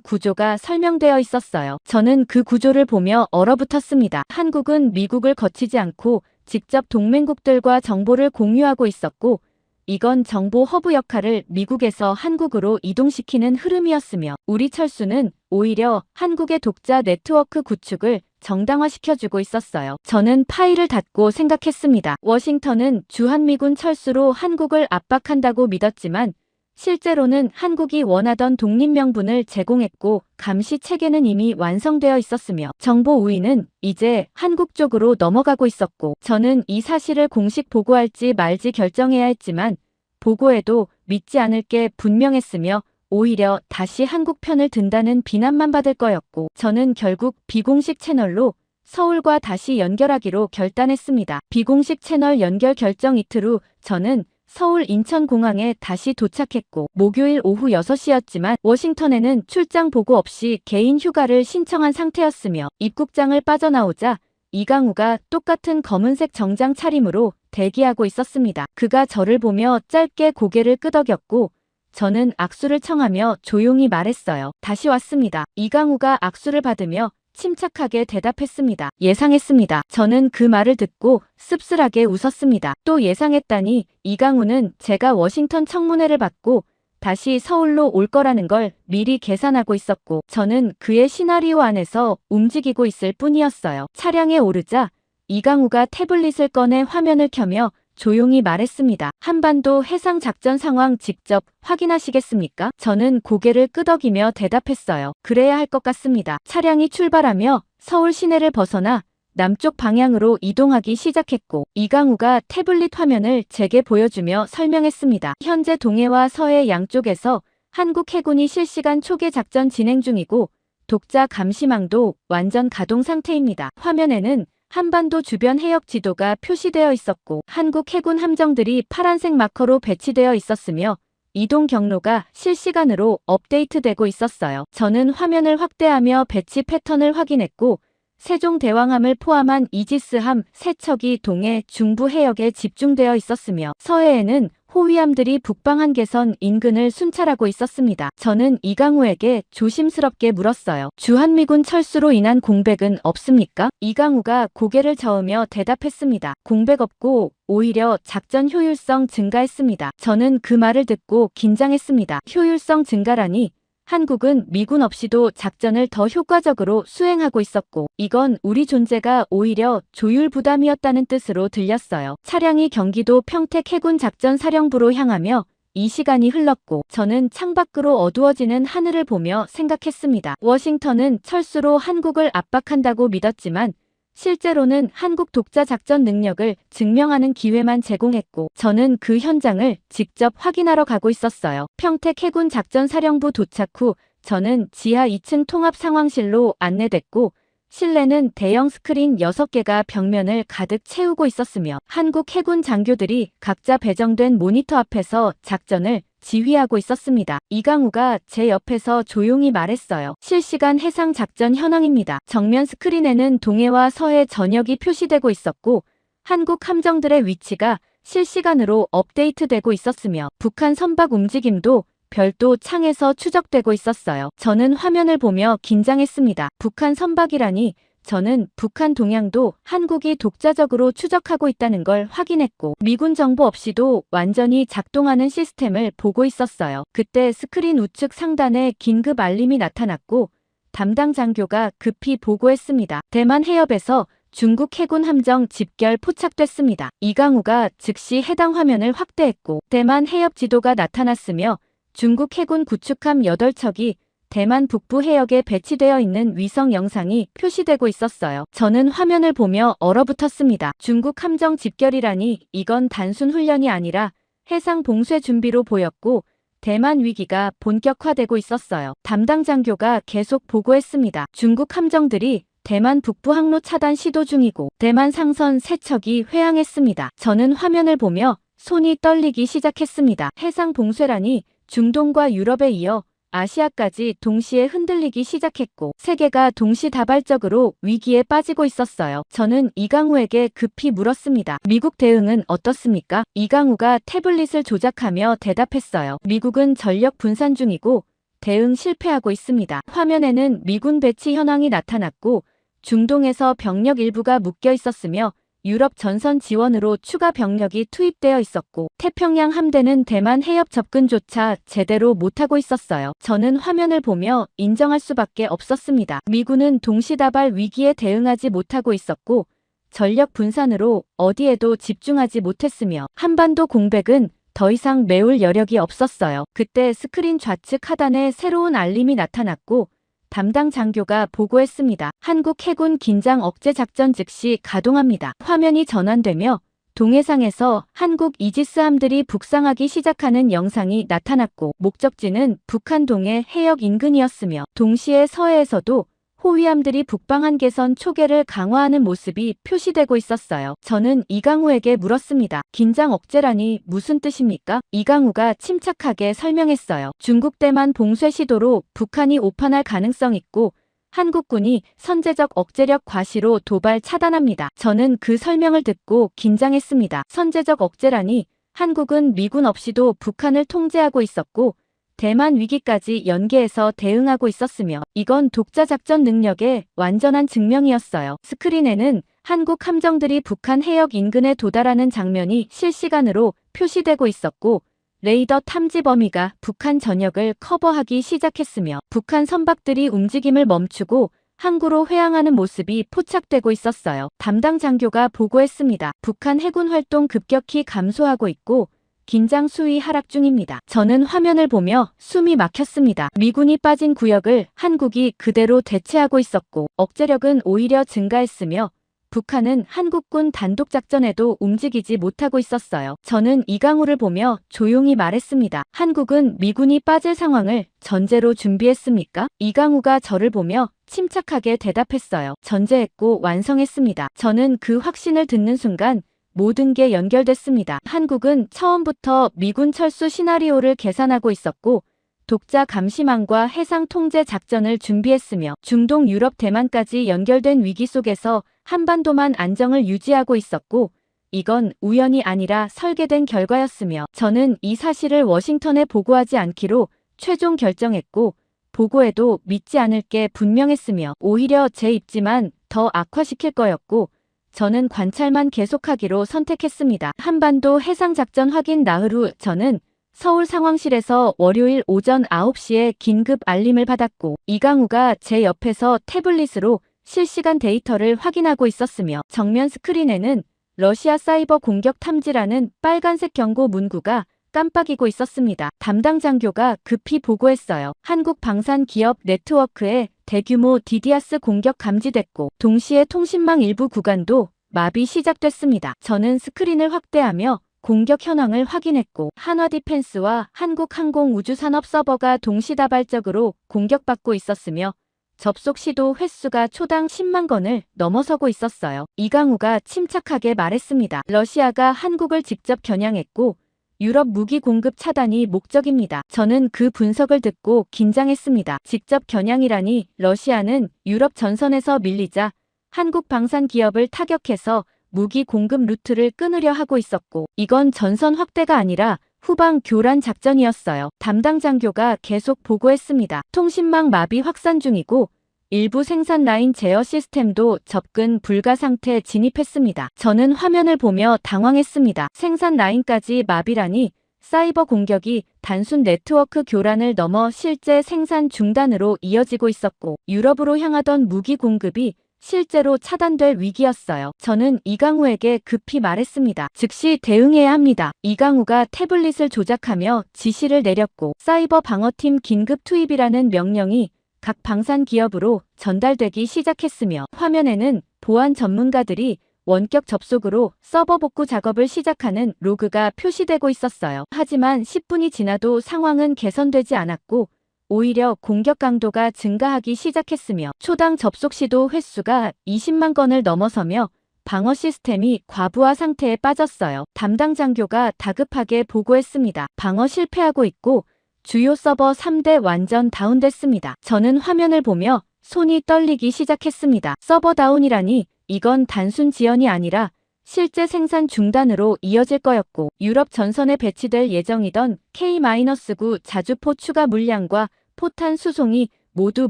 구조가 설명되어 있었어요. 저는 그 구조를 보며 얼어붙었습니다. 한국은 미국을 거치지 않고 직접 동맹국들과 정보를 공유하고 있었고, 이건 정보 허브 역할을 미국에서 한국으로 이동시키는 흐름이었으며, 우리 철수는 오히려 한국의 독자 네트워크 구축을 정당화시켜주고 있었어요. 저는 파일을 닫고 생각했습니다. 워싱턴은 주한미군 철수로 한국을 압박한다고 믿었지만, 실제로는 한국이 원하던 독립명분을 제공했고, 감시 체계는 이미 완성되어 있었으며, 정보 우위는 이제 한국 쪽으로 넘어가고 있었고, 저는 이 사실을 공식 보고할지 말지 결정해야 했지만, 보고해도 믿지 않을 게 분명했으며, 오히려 다시 한국 편을 든다는 비난만 받을 거였고, 저는 결국 비공식 채널로 서울과 다시 연결하기로 결단했습니다. 비공식 채널 연결 결정 이틀 후 저는 서울 인천공항에 다시 도착했고, 목요일 오후 6시였지만 워싱턴에는 출장 보고 없이 개인 휴가를 신청한 상태였으며, 입국장을 빠져나오자 이강우가 똑같은 검은색 정장 차림으로 대기하고 있었습니다. 그가 저를 보며 짧게 고개를 끄덕였고, 저는 악수를 청하며 조용히 말했어요. 다시 왔습니다. 이강우가 악수를 받으며 침착하게 대답했습니다. 예상했습니다. 저는 그 말을 듣고 씁쓸하게 웃었습니다. 또 예상했다니. 이강우는 제가 워싱턴 청문회를 받고 다시 서울로 올 거라는 걸 미리 계산하고 있었고, 저는 그의 시나리오 안에서 움직이고 있을 뿐이었어요. 차량에 오르자 이강우가 태블릿을 꺼내 화면을 켜며 조용히 말했습니다. 한반도 해상 작전 상황 직접 확인하시겠습니까? 저는 고개를 끄덕이며 대답했어요. 그래야 할 것 같습니다. 차량이 출발하며 서울 시내를 벗어나 남쪽 방향으로 이동하기 시작했고, 이강우가 태블릿 화면을 제게 보여주며 설명했습니다. 현재 동해와 서해 양쪽에서 한국 해군이 실시간 초계 작전 진행 중이고, 독자 감시망도 완전 가동 상태입니다. 화면에는 한반도 주변 해역 지도가 표시되어 있었고, 한국 해군 함정들이 파란색 마커로 배치되어 있었으며, 이동 경로가 실시간으로 업데이트되고 있었어요. 저는 화면을 확대하며 배치 패턴을 확인했고, 세종대왕함을 포함한 이지스함 3척이 동해 중부 해역에 집중되어 있었으며, 서해에는 호위함들이 북방 한계선 인근을 순찰하고 있었습니다. 저는 이강우에게 조심스럽게 물었어요. 주한미군 철수로 인한 공백은 없습니까? 이강우가 고개를 저으며 대답했습니다. 공백 없고 오히려 작전 효율성 증가했습니다. 저는 그 말을 듣고 긴장했습니다. 효율성 증가라니? 한국은 미군 없이도 작전을 더 효과적으로 수행하고 있었고, 이건 우리 존재가 오히려 조율 부담이었다는 뜻으로 들렸어요. 차량이 경기도 평택 해군 작전사령부로 향하며 이 시간이 흘렀고, 저는 창밖으로 어두워지는 하늘을 보며 생각했습니다. 워싱턴은 철수로 한국을 압박한다고 믿었지만, 실제로는 한국 독자 작전 능력을 증명하는 기회만 제공했고, 저는 그 현장을 직접 확인하러 가고 있었어요. 평택 해군 작전사령부 도착 후 저는 지하 2층 통합 상황실로 안내됐고, 실내는 대형 스크린 6개가 벽면을 가득 채우고 있었으며, 한국 해군 장교들이 각자 배정된 모니터 앞에서 작전을 지휘하고 있었습니다. 이강우가 제 옆에서 조용히 말했어요. 실시간 해상 작전 현황입니다. 정면 스크린에는 동해와 서해 전역이 표시되고 있었고, 한국 함정들의 위치가 실시간으로 업데이트되고 있었으며, 북한 선박 움직임도 별도 창에서 추적되고 있었어요. 저는 화면을 보며 긴장했습니다. 북한 선박이라니? 저는 북한 동향도 한국이 독자적으로 추적하고 있다는 걸 확인했고, 미군 정보 없이도 완전히 작동하는 시스템을 보고 있었어요. 그때 스크린 우측 상단에 긴급 알림이 나타났고, 담당 장교가 급히 보고했습니다. 대만 해협에서 중국 해군 함정 집결 포착됐습니다. 이강우가 즉시 해당 화면을 확대했고, 대만 해협 지도가 나타났으며, 중국 해군 구축함 8척이 대만 북부 해역에 배치되어 있는 위성 영상이 표시되고 있었어요. 저는 화면을 보며 얼어붙었습니다. 중국 함정 집결이라니? 이건 단순 훈련이 아니라 해상 봉쇄 준비로 보였고, 대만 위기가 본격화되고 있었어요. 담당 장교가 계속 보고했습니다. 중국 함정들이 대만 북부 항로 차단 시도 중이고 대만 상선 3척이 회항했습니다. 저는 화면을 보며 손이 떨리기 시작했습니다. 해상 봉쇄란이 중동과 유럽에 이어 아시아까지 동시에 흔들리기 시작했고 세계가 동시다발적으로 위기에 빠지고 있었어요. 저는 이강우에게 급히 물었습니다. 미국 대응은 어떻습니까? 이강우가 태블릿을 조작하며 대답했어요. 미국은 전력 분산 중이고 대응 실패하고 있습니다. 화면에는 미군 배치 현황이 나타났고 중동에서 병력 일부가 묶여 있었으며 유럽 전선 지원으로 추가 병력이 투입되어 있었고 태평양 함대는 대만 해협 접근조차 제대로 못하고 있었어요. 저는 화면을 보며 인정할 수밖에 없었습니다. 미군은 동시다발 위기에 대응하지 못하고 있었고 전력 분산으로 어디에도 집중하지 못했으며 한반도 공백은 더 이상 메울 여력이 없었어요. 그때 스크린 좌측 하단에 새로운 알림이 나타났고 담당 장교가 보고했습니다. 한국 해군 긴장 억제 작전 즉시 가동합니다. 화면이 전환되며 동해상에서 한국 이지스함들이 북상하기 시작하는 영상이 나타났고 목적지는 북한 동해 해역 인근이었으며 동시에 서해에서도 호위함들이 북방 한계선 초계를 강화하는 모습이 표시되고 있었어요. 저는 이강우에게 물었습니다. 긴장 억제라니 무슨 뜻입니까? 이강우가 침착하게 설명했어요. 중국 대만 봉쇄 시도로 북한이 오판할 가능성 있고 한국군이 선제적 억제력 과시로 도발 차단합니다. 저는 그 설명을 듣고 긴장했습니다. 선제적 억제라니 한국은 미군 없이도 북한을 통제하고 있었고 대만 위기까지 연계해서 대응하고 있었으며 이건 독자 작전 능력의 완전한 증명이었어요. 스크린에는 한국 함정들이 북한 해역 인근에 도달하는 장면이 실시간으로 표시되고 있었고 레이더 탐지 범위가 북한 전역을 커버하기 시작했으며 북한 선박들이 움직임을 멈추고 항구로 회항하는 모습이 포착되고 있었어요. 담당 장교가 보고했습니다. 북한 해군 활동 급격히 감소하고 있고 긴장 수위 하락 중입니다. 저는 화면을 보며 숨이 막혔습니다. 미군이 빠진 구역을 한국이 그대로 대체하고 있었고 억제력은 오히려 증가했으며 북한은 한국군 단독작전에도 움직이지 못하고 있었어요. 저는 이강우를 보며 조용히 말했습니다. 한국은 미군이 빠질 상황을 전제로 준비했습니까? 이강우가 저를 보며 침착하게 대답했어요. 전제했고 완성했습니다. 저는 그 확신을 듣는 순간 모든 게 연결됐습니다. 한국은 처음부터 미군 철수 시나리오를 계산하고 있었고 독자 감시망과 해상 통제 작전을 준비했으며 중동 유럽 대만까지 연결된 위기 속에서 한반도만 안정을 유지하고 있었고 이건 우연이 아니라 설계된 결과였으며 저는 이 사실을 워싱턴에 보고하지 않기로 최종 결정했고 보고에도 믿지 않을 게 분명했으며 오히려 제 입지만 더 악화시킬 거였고 저는 관찰만 계속하기로 선택했습니다. 한반도 해상작전 확인 나흘 후 저는 서울 상황실에서 월요일 오전 9시에 긴급 알림을 받았고 이강우가 제 옆에서 태블릿으로 실시간 데이터를 확인하고 있었으며 정면 스크린에는 러시아 사이버 공격 탐지라는 빨간색 경고 문구가 깜빡이고 있었습니다. 담당 장교가 급히 보고했어요. 한국 방산 기업 네트워크에 대규모 DDoS 공격 감지됐고 동시에 통신망 일부 구간도 마비 시작됐습니다. 저는 스크린을 확대하며 공격 현황을 확인했고 한화 디펜스와 한국항공우주산업 서버가 동시다발적으로 공격받고 있었으며 접속 시도 횟수가 초당 10만 건을 넘어서고 있었어요. 이강우가 침착하게 말했습니다. 러시아가 한국을 직접 겨냥했고 유럽 무기 공급 차단이 목적입니다. 저는 그 분석을 듣고 긴장했습니다. 직접 겨냥이라니 러시아는 유럽 전선에서 밀리자 한국 방산 기업을 타격해서 무기 공급 루트를 끊으려 하고 있었고 이건 전선 확대가 아니라 후방 교란 작전이었어요. 담당 장교가 계속 보고했습니다. 통신망 마비 확산 중이고 일부 생산 라인 제어 시스템도 접근 불가 상태에 진입했습니다. 저는 화면을 보며 당황했습니다. 생산 라인까지 마비라니 사이버 공격이 단순 네트워크 교란을 넘어 실제 생산 중단으로 이어지고 있었고 유럽으로 향하던 무기 공급이 실제로 차단될 위기였어요. 저는 이강우에게 급히 말했습니다. 즉시 대응해야 합니다. 이강우가 태블릿을 조작하며 지시를 내렸고 사이버 방어팀 긴급 투입이라는 명령이 각 방산 기업으로 전달되기 시작했으며 화면에는 보안 전문가들이 원격 접속으로 서버 복구 작업을 시작하는 로그가 표시되고 있었어요. 하지만 10분이 지나도 상황은 개선되지 않았고 오히려 공격 강도가 증가하기 시작했으며 초당 접속 시도 횟수가 20만 건을 넘어서며 방어 시스템이 과부하 상태에 빠졌어요. 담당 장교가 다급하게 보고했습니다. 방어 실패하고 있고 주요 서버 3대 완전 다운됐습니다. 저는 화면을 보며 손이 떨리기 시작했습니다. 서버 다운이라니 이건 단순 지연이 아니라 실제 생산 중단으로 이어질 거였고 유럽 전선에 배치될 예정이던 K-9 자주포 추가 물량과 포탄 수송이 모두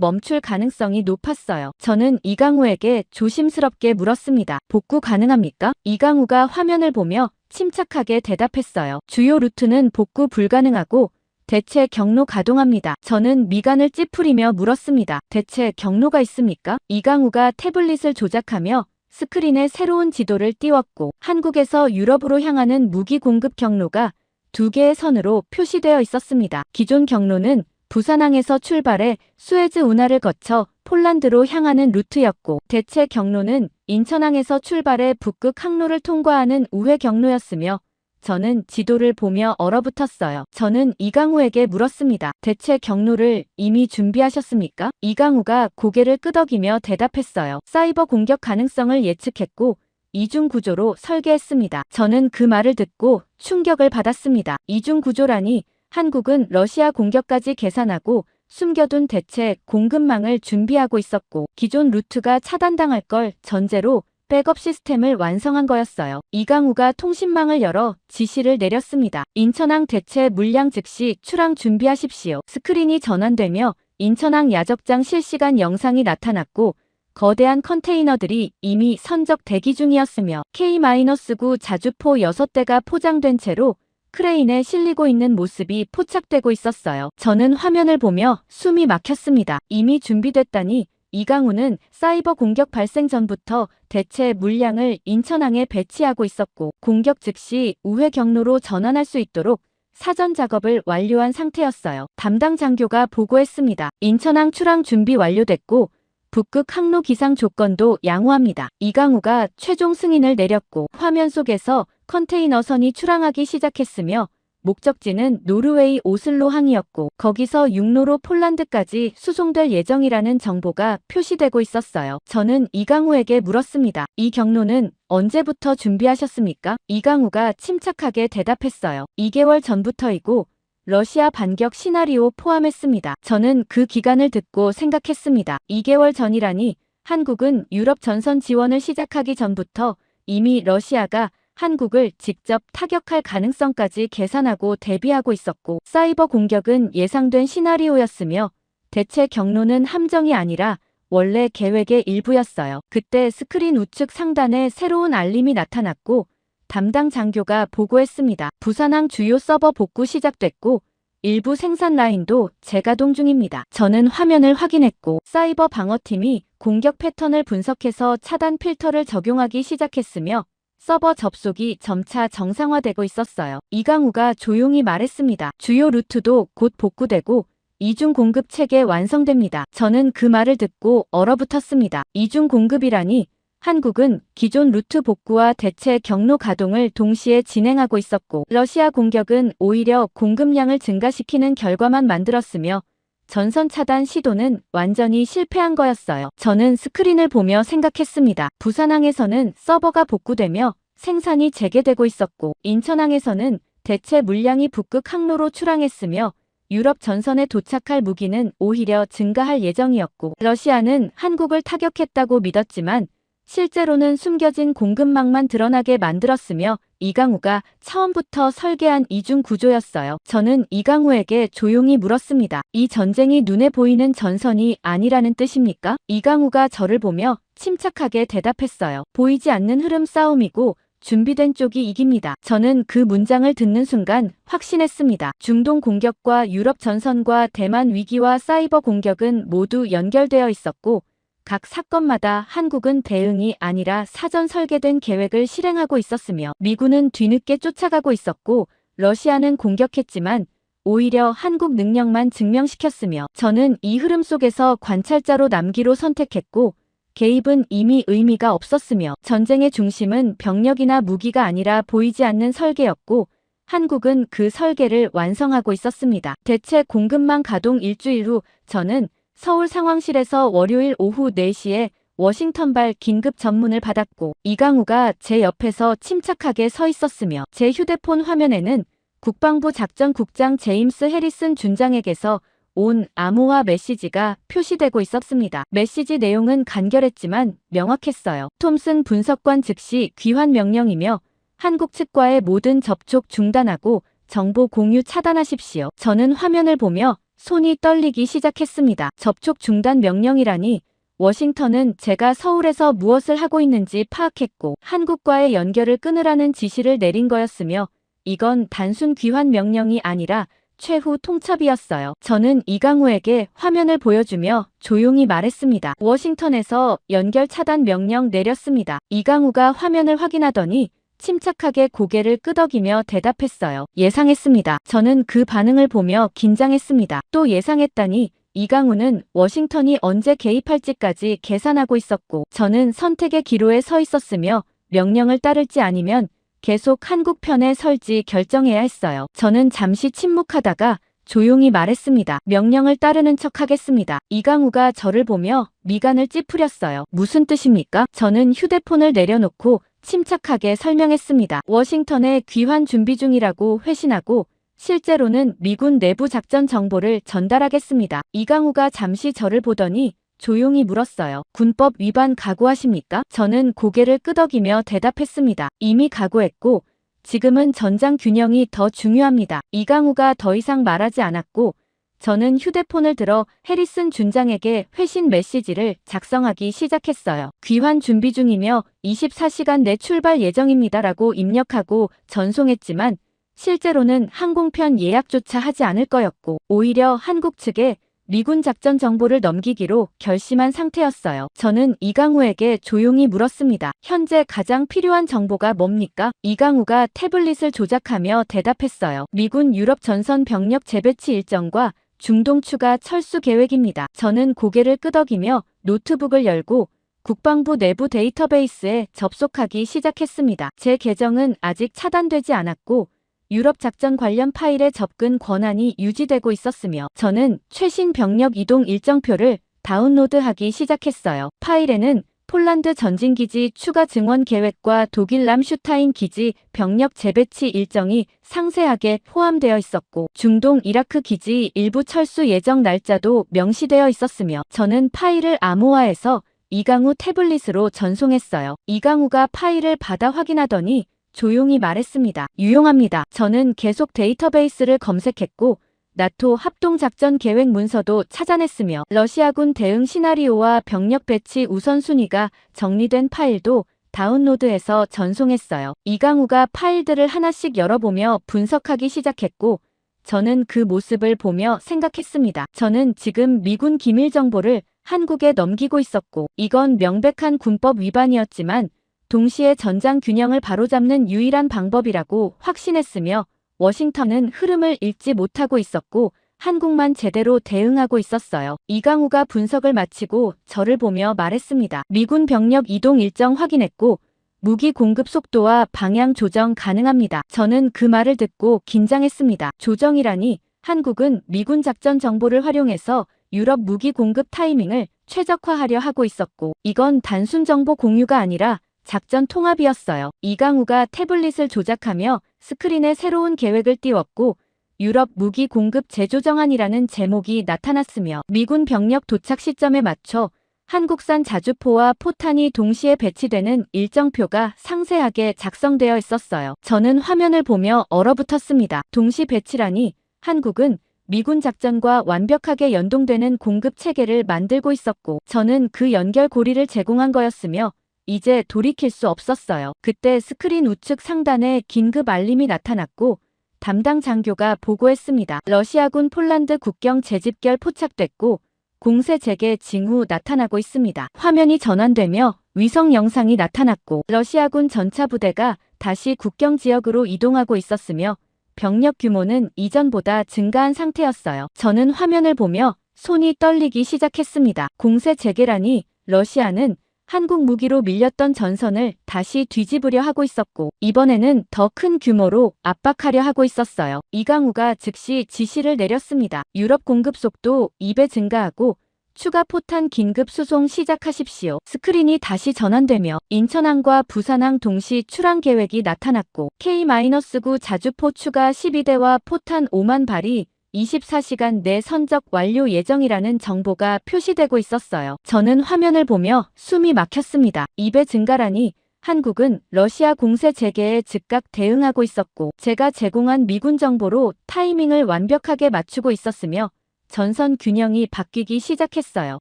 멈출 가능성이 높았어요. 저는 이강우에게 조심스럽게 물었습니다. 복구 가능합니까? 이강우가 화면을 보며 침착하게 대답했어요. 주요 루트는 복구 불가능하고 대체 경로 가동합니다. 저는 미간을 찌푸리며 물었습니다. 대체 경로가 있습니까? 이강우가 태블릿을 조작하며 스크린에 새로운 지도를 띄웠고 한국에서 유럽으로 향하는 무기 공급 경로가 2개의 선으로 표시되어 있었습니다. 기존 경로는 부산항에서 출발해 수에즈 운하를 거쳐 폴란드로 향하는 루트였고 대체 경로는 인천항에서 출발해 북극 항로를 통과하는 우회 경로였으며 저는 지도를 보며 얼어붙었어요. 저는 이강우에게 물었습니다. 대체 경로를 이미 준비하셨습니까? 이강우가 고개를 끄덕이며 대답했어요. 사이버 공격 가능성을 예측했고 이중 구조로 설계했습니다. 저는 그 말을 듣고 충격을 받았습니다. 이중 구조라니 한국은 러시아 공격까지 계산하고 숨겨둔 대체 공급망을 준비하고 있었고 기존 루트가 차단당할 걸 전제로 백업 시스템을 완성한 거였어요. 이강우가 통신망을 열어 지시를 내렸습니다. 인천항 대체 물량 즉시 출항 준비하십시오. 스크린이 전환되며 인천항 야적장 실시간 영상이 나타났고 거대한 컨테이너들이 이미 선적 대기 중이었으며 K-9 자주포 6대가 포장된 채로 크레인에 실리고 있는 모습이 포착되고 있었어요. 저는 화면을 보며 숨이 막혔습니다. 이미 준비됐다니 이강우는 사이버 공격 발생 전부터 대체 물량을 인천항에 배치하고 있었고 공격 즉시 우회 경로로 전환할 수 있도록 사전 작업을 완료한 상태였어요. 담당 장교가 보고했습니다. 인천항 출항 준비 완료됐고 북극 항로 기상 조건도 양호합니다. 이강우가 최종 승인을 내렸고 화면 속에서 컨테이너선이 출항하기 시작했으며 목적지는 노르웨이 오슬로 항이었고 거기서 육로로 폴란드까지 수송될 예정이라는 정보가 표시되고 있었어요. 저는 이강우에게 물었습니다. 이 경로는 언제부터 준비하셨습니까? 이강우가 침착하게 대답했어요. 2개월 전부터이고 러시아 반격 시나리오 포함했습니다. 저는 그 기간을 듣고 생각했습니다. 2개월 전이라니 한국은 유럽 전선 지원을 시작하기 전부터 이미 러시아가 한국을 직접 타격할 가능성까지 계산하고 대비하고 있었고 사이버 공격은 예상된 시나리오였으며 대체 경로는 함정이 아니라 원래 계획의 일부였어요. 그때 스크린 우측 상단에 새로운 알림이 나타났고 담당 장교가 보고했습니다. 부산항 주요 서버 복구 시작됐고 일부 생산 라인도 재가동 중입니다. 저는 화면을 확인했고 사이버 방어팀이 공격 패턴을 분석해서 차단 필터를 적용하기 시작했으며 서버 접속이 점차 정상화되고 있었어요. 이강우가 조용히 말했습니다. 주요 루트도 곧 복구되고 이중 공급 체계 완성됩니다. 저는 그 말을 듣고 얼어붙었습니다. 이중 공급이라니 한국은 기존 루트 복구와 대체 경로 가동을 동시에 진행하고 있었고 러시아 공격은 오히려 공급량을 증가시키는 결과만 만들었으며 전선 차단 시도는 완전히 실패한 거였어요. 저는 스크린을 보며 생각했습니다. 부산항에서는 서버가 복구되며 생산이 재개되고 있었고 인천항에서는 대체 물량이 북극 항로로 출항했으며 유럽 전선에 도착할 무기는 오히려 증가할 예정이었고 러시아는 한국을 타격했다고 믿었지만 실제로는 숨겨진 공급망만 드러나게 만들었으며 이강우가 처음부터 설계한 이중 구조였어요. 저는 이강우에게 조용히 물었습니다. 이 전쟁이 눈에 보이는 전선이 아니라는 뜻입니까? 이강우가 저를 보며 침착하게 대답했어요. 보이지 않는 흐름 싸움이고 준비된 쪽이 이깁니다. 저는 그 문장을 듣는 순간 확신했습니다. 중동 공격과 유럽 전선과 대만 위기와 사이버 공격은 모두 연결되어 있었고 각 사건마다 한국은 대응이 아니라 사전 설계된 계획을 실행하고 있었으며 미군은 뒤늦게 쫓아가고 있었고 러시아는 공격했지만 오히려 한국 능력만 증명시켰으며 저는 이 흐름 속에서 관찰자로 남기로 선택했고 개입은 이미 의미가 없었으며 전쟁의 중심은 병력이나 무기가 아니라 보이지 않는 설계였고 한국은 그 설계를 완성하고 있었습니다. 대체 공급망 가동 일주일 후 저는 서울 상황실에서 월요일 오후 4시에 워싱턴발 긴급 전문을 받았고 이강우가 제 옆에서 침착하게 서 있었으며 제 휴대폰 화면에는 국방부 작전국장 제임스 해리슨 준장에게서 온 암호화 메시지가 표시되고 있었습니다. 메시지 내용은 간결했지만 명확했어요. 톰슨 분석관 즉시 귀환 명령이며 한국 측과의 모든 접촉 중단하고 정보 공유 차단하십시오. 저는 화면을 보며 손이 떨리기 시작했습니다. 접촉 중단 명령이라니 워싱턴은 제가 서울에서 무엇을 하고 있는지 파악했고 한국과의 연결을 끊으라는 지시를 내린 거였으며 이건 단순 귀환 명령이 아니라 최후 통첩이었어요. 저는 이강우에게 화면을 보여주며 조용히 말했습니다. 워싱턴에서 연결 차단 명령 내렸습니다. 이강우가 화면을 확인하더니 침착하게 고개를 끄덕이며 대답했어요. 예상했습니다. 저는 그 반응을 보며 긴장했습니다. 또 예상했다니 이강우는 워싱턴이 언제 개입할지까지 계산하고 있었고 저는 선택의 기로에 서 있었으며 명령을 따를지 아니면 계속 한국 편에 설지 결정해야 했어요. 저는 잠시 침묵하다가 조용히 말했습니다. 명령을 따르는 척 하겠습니다. 이강우가 저를 보며 미간을 찌푸렸어요. 무슨 뜻입니까? 저는 휴대폰을 내려놓고 침착하게 설명했습니다. 워싱턴에 귀환 준비 중이라고 회신하고 실제로는 미군 내부 작전 정보를 전달하겠습니다. 이강우가 잠시 저를 보더니 조용히 물었어요. 군법 위반 각오하십니까? 저는 고개를 끄덕이며 대답했습니다. 이미 각오했고 지금은 전장 균형이 더 중요합니다. 이강우가 더 이상 말하지 않았고 저는 휴대폰을 들어 해리슨 준장에게 회신 메시지를 작성하기 시작했어요. 귀환 준비 중이며 24시간 내 출발 예정입니다라고 입력하고 전송했지만 실제로는 항공편 예약조차 하지 않을 거였고 오히려 한국 측에 미군 작전 정보를 넘기기로 결심한 상태였어요. 저는 이강우에게 조용히 물었습니다. 현재 가장 필요한 정보가 뭡니까? 이강우가 태블릿을 조작하며 대답했어요. 미군 유럽 전선 병력 재배치 일정과 중동 추가 철수 계획입니다. 저는 고개를 끄덕이며 노트북을 열고 국방부 내부 데이터베이스에 접속하기 시작했습니다. 제 계정은 아직 차단되지 않았고 유럽 작전 관련 파일의 접근 권한이 유지되고 있었으며 저는 최신 병력 이동 일정표를 다운로드하기 시작했어요. 파일에는 폴란드 전진기지 추가 증원 계획과 독일 람슈타인 기지 병력 재배치 일정이 상세하게 포함되어 있었고 중동 이라크 기지 일부 철수 예정 날짜도 명시되어 있었으며 저는 파일을 암호화해서 이강우 태블릿으로 전송했어요. 이강우가 파일을 받아 확인하더니 조용히 말했습니다. 유용합니다. 저는 계속 데이터베이스를 검색했고 나토 합동작전 계획 문서도 찾아냈으며 러시아군 대응 시나리오와 병력 배치 우선순위가 정리된 파일도 다운로드해서 전송했어요. 이강우가 파일들을 하나씩 열어보며 분석하기 시작했고 저는 그 모습을 보며 생각했습니다. 저는 지금 미군 기밀 정보를 한국에 넘기고 있었고 이건 명백한 군법 위반이었지만 동시에 전장 균형을 바로잡는 유일한 방법이라고 확신했으며 워싱턴은 흐름을 읽지 못하고 있었고 한국만 제대로 대응하고 있었어요. 이강우가 분석을 마치고 저를 보며 말했습니다. 미군 병력 이동 일정 확인했고 무기 공급 속도와 방향 조정 가능합니다. 저는 그 말을 듣고 긴장했습니다. 조정이라니 한국은 미군 작전 정보를 활용해서 유럽 무기 공급 타이밍을 최적화하려 하고 있었고 이건 단순 정보 공유가 아니라 작전 통합이었어요. 이강우가 태블릿을 조작하며 스크린에 새로운 계획을 띄웠고 유럽 무기 공급 재조정안이라는 제목이 나타났으며 미군 병력 도착 시점에 맞춰 한국산 자주포와 포탄이 동시에 배치되는 일정표가 상세하게 작성되어 있었어요. 저는 화면을 보며 얼어붙었습니다. 동시 배치라니 한국은 미군 작전과 완벽하게 연동되는 공급 체계를 만들고 있었고 저는 그 연결 고리를 제공한 거였으며 이제 돌이킬 수 없었어요. 그때 스크린 우측 상단에 긴급 알림이 나타났고 담당 장교가 보고했습니다. 러시아군 폴란드 국경 재집결 포착됐고 공세 재개 징후 나타나고 있습니다. 화면이 전환되며 위성 영상이 나타났고 러시아군 전차 부대가 다시 국경 지역으로 이동하고 있었으며 병력 규모는 이전보다 증가한 상태였어요. 저는 화면을 보며 손이 떨리기 시작했습니다. 공세 재개라니 러시아는 한국 무기로 밀렸던 전선을 다시 뒤집으려 하고 있었고 이번에는 더 큰 규모로 압박하려 하고 있었어요. 이강우가 즉시 지시를 내렸습니다. 유럽 공급 속도 2배 증가하고 추가 포탄 긴급 수송 시작하십시오. 스크린이 다시 전환되며 인천항과 부산항 동시 출항 계획이 나타났고 K-9 자주포 추가 12대와 포탄 5만 발이 24시간 내 선적 완료 예정이라는 정보가 표시되고 있었어요. 저는 화면을 보며 숨이 막혔습니다. 2배 증가라니 한국은 러시아 공세 재개에 즉각 대응하고 있었고 제가 제공한 미군 정보로 타이밍을 완벽하게 맞추고 있었으며 전선 균형이 바뀌기 시작했어요.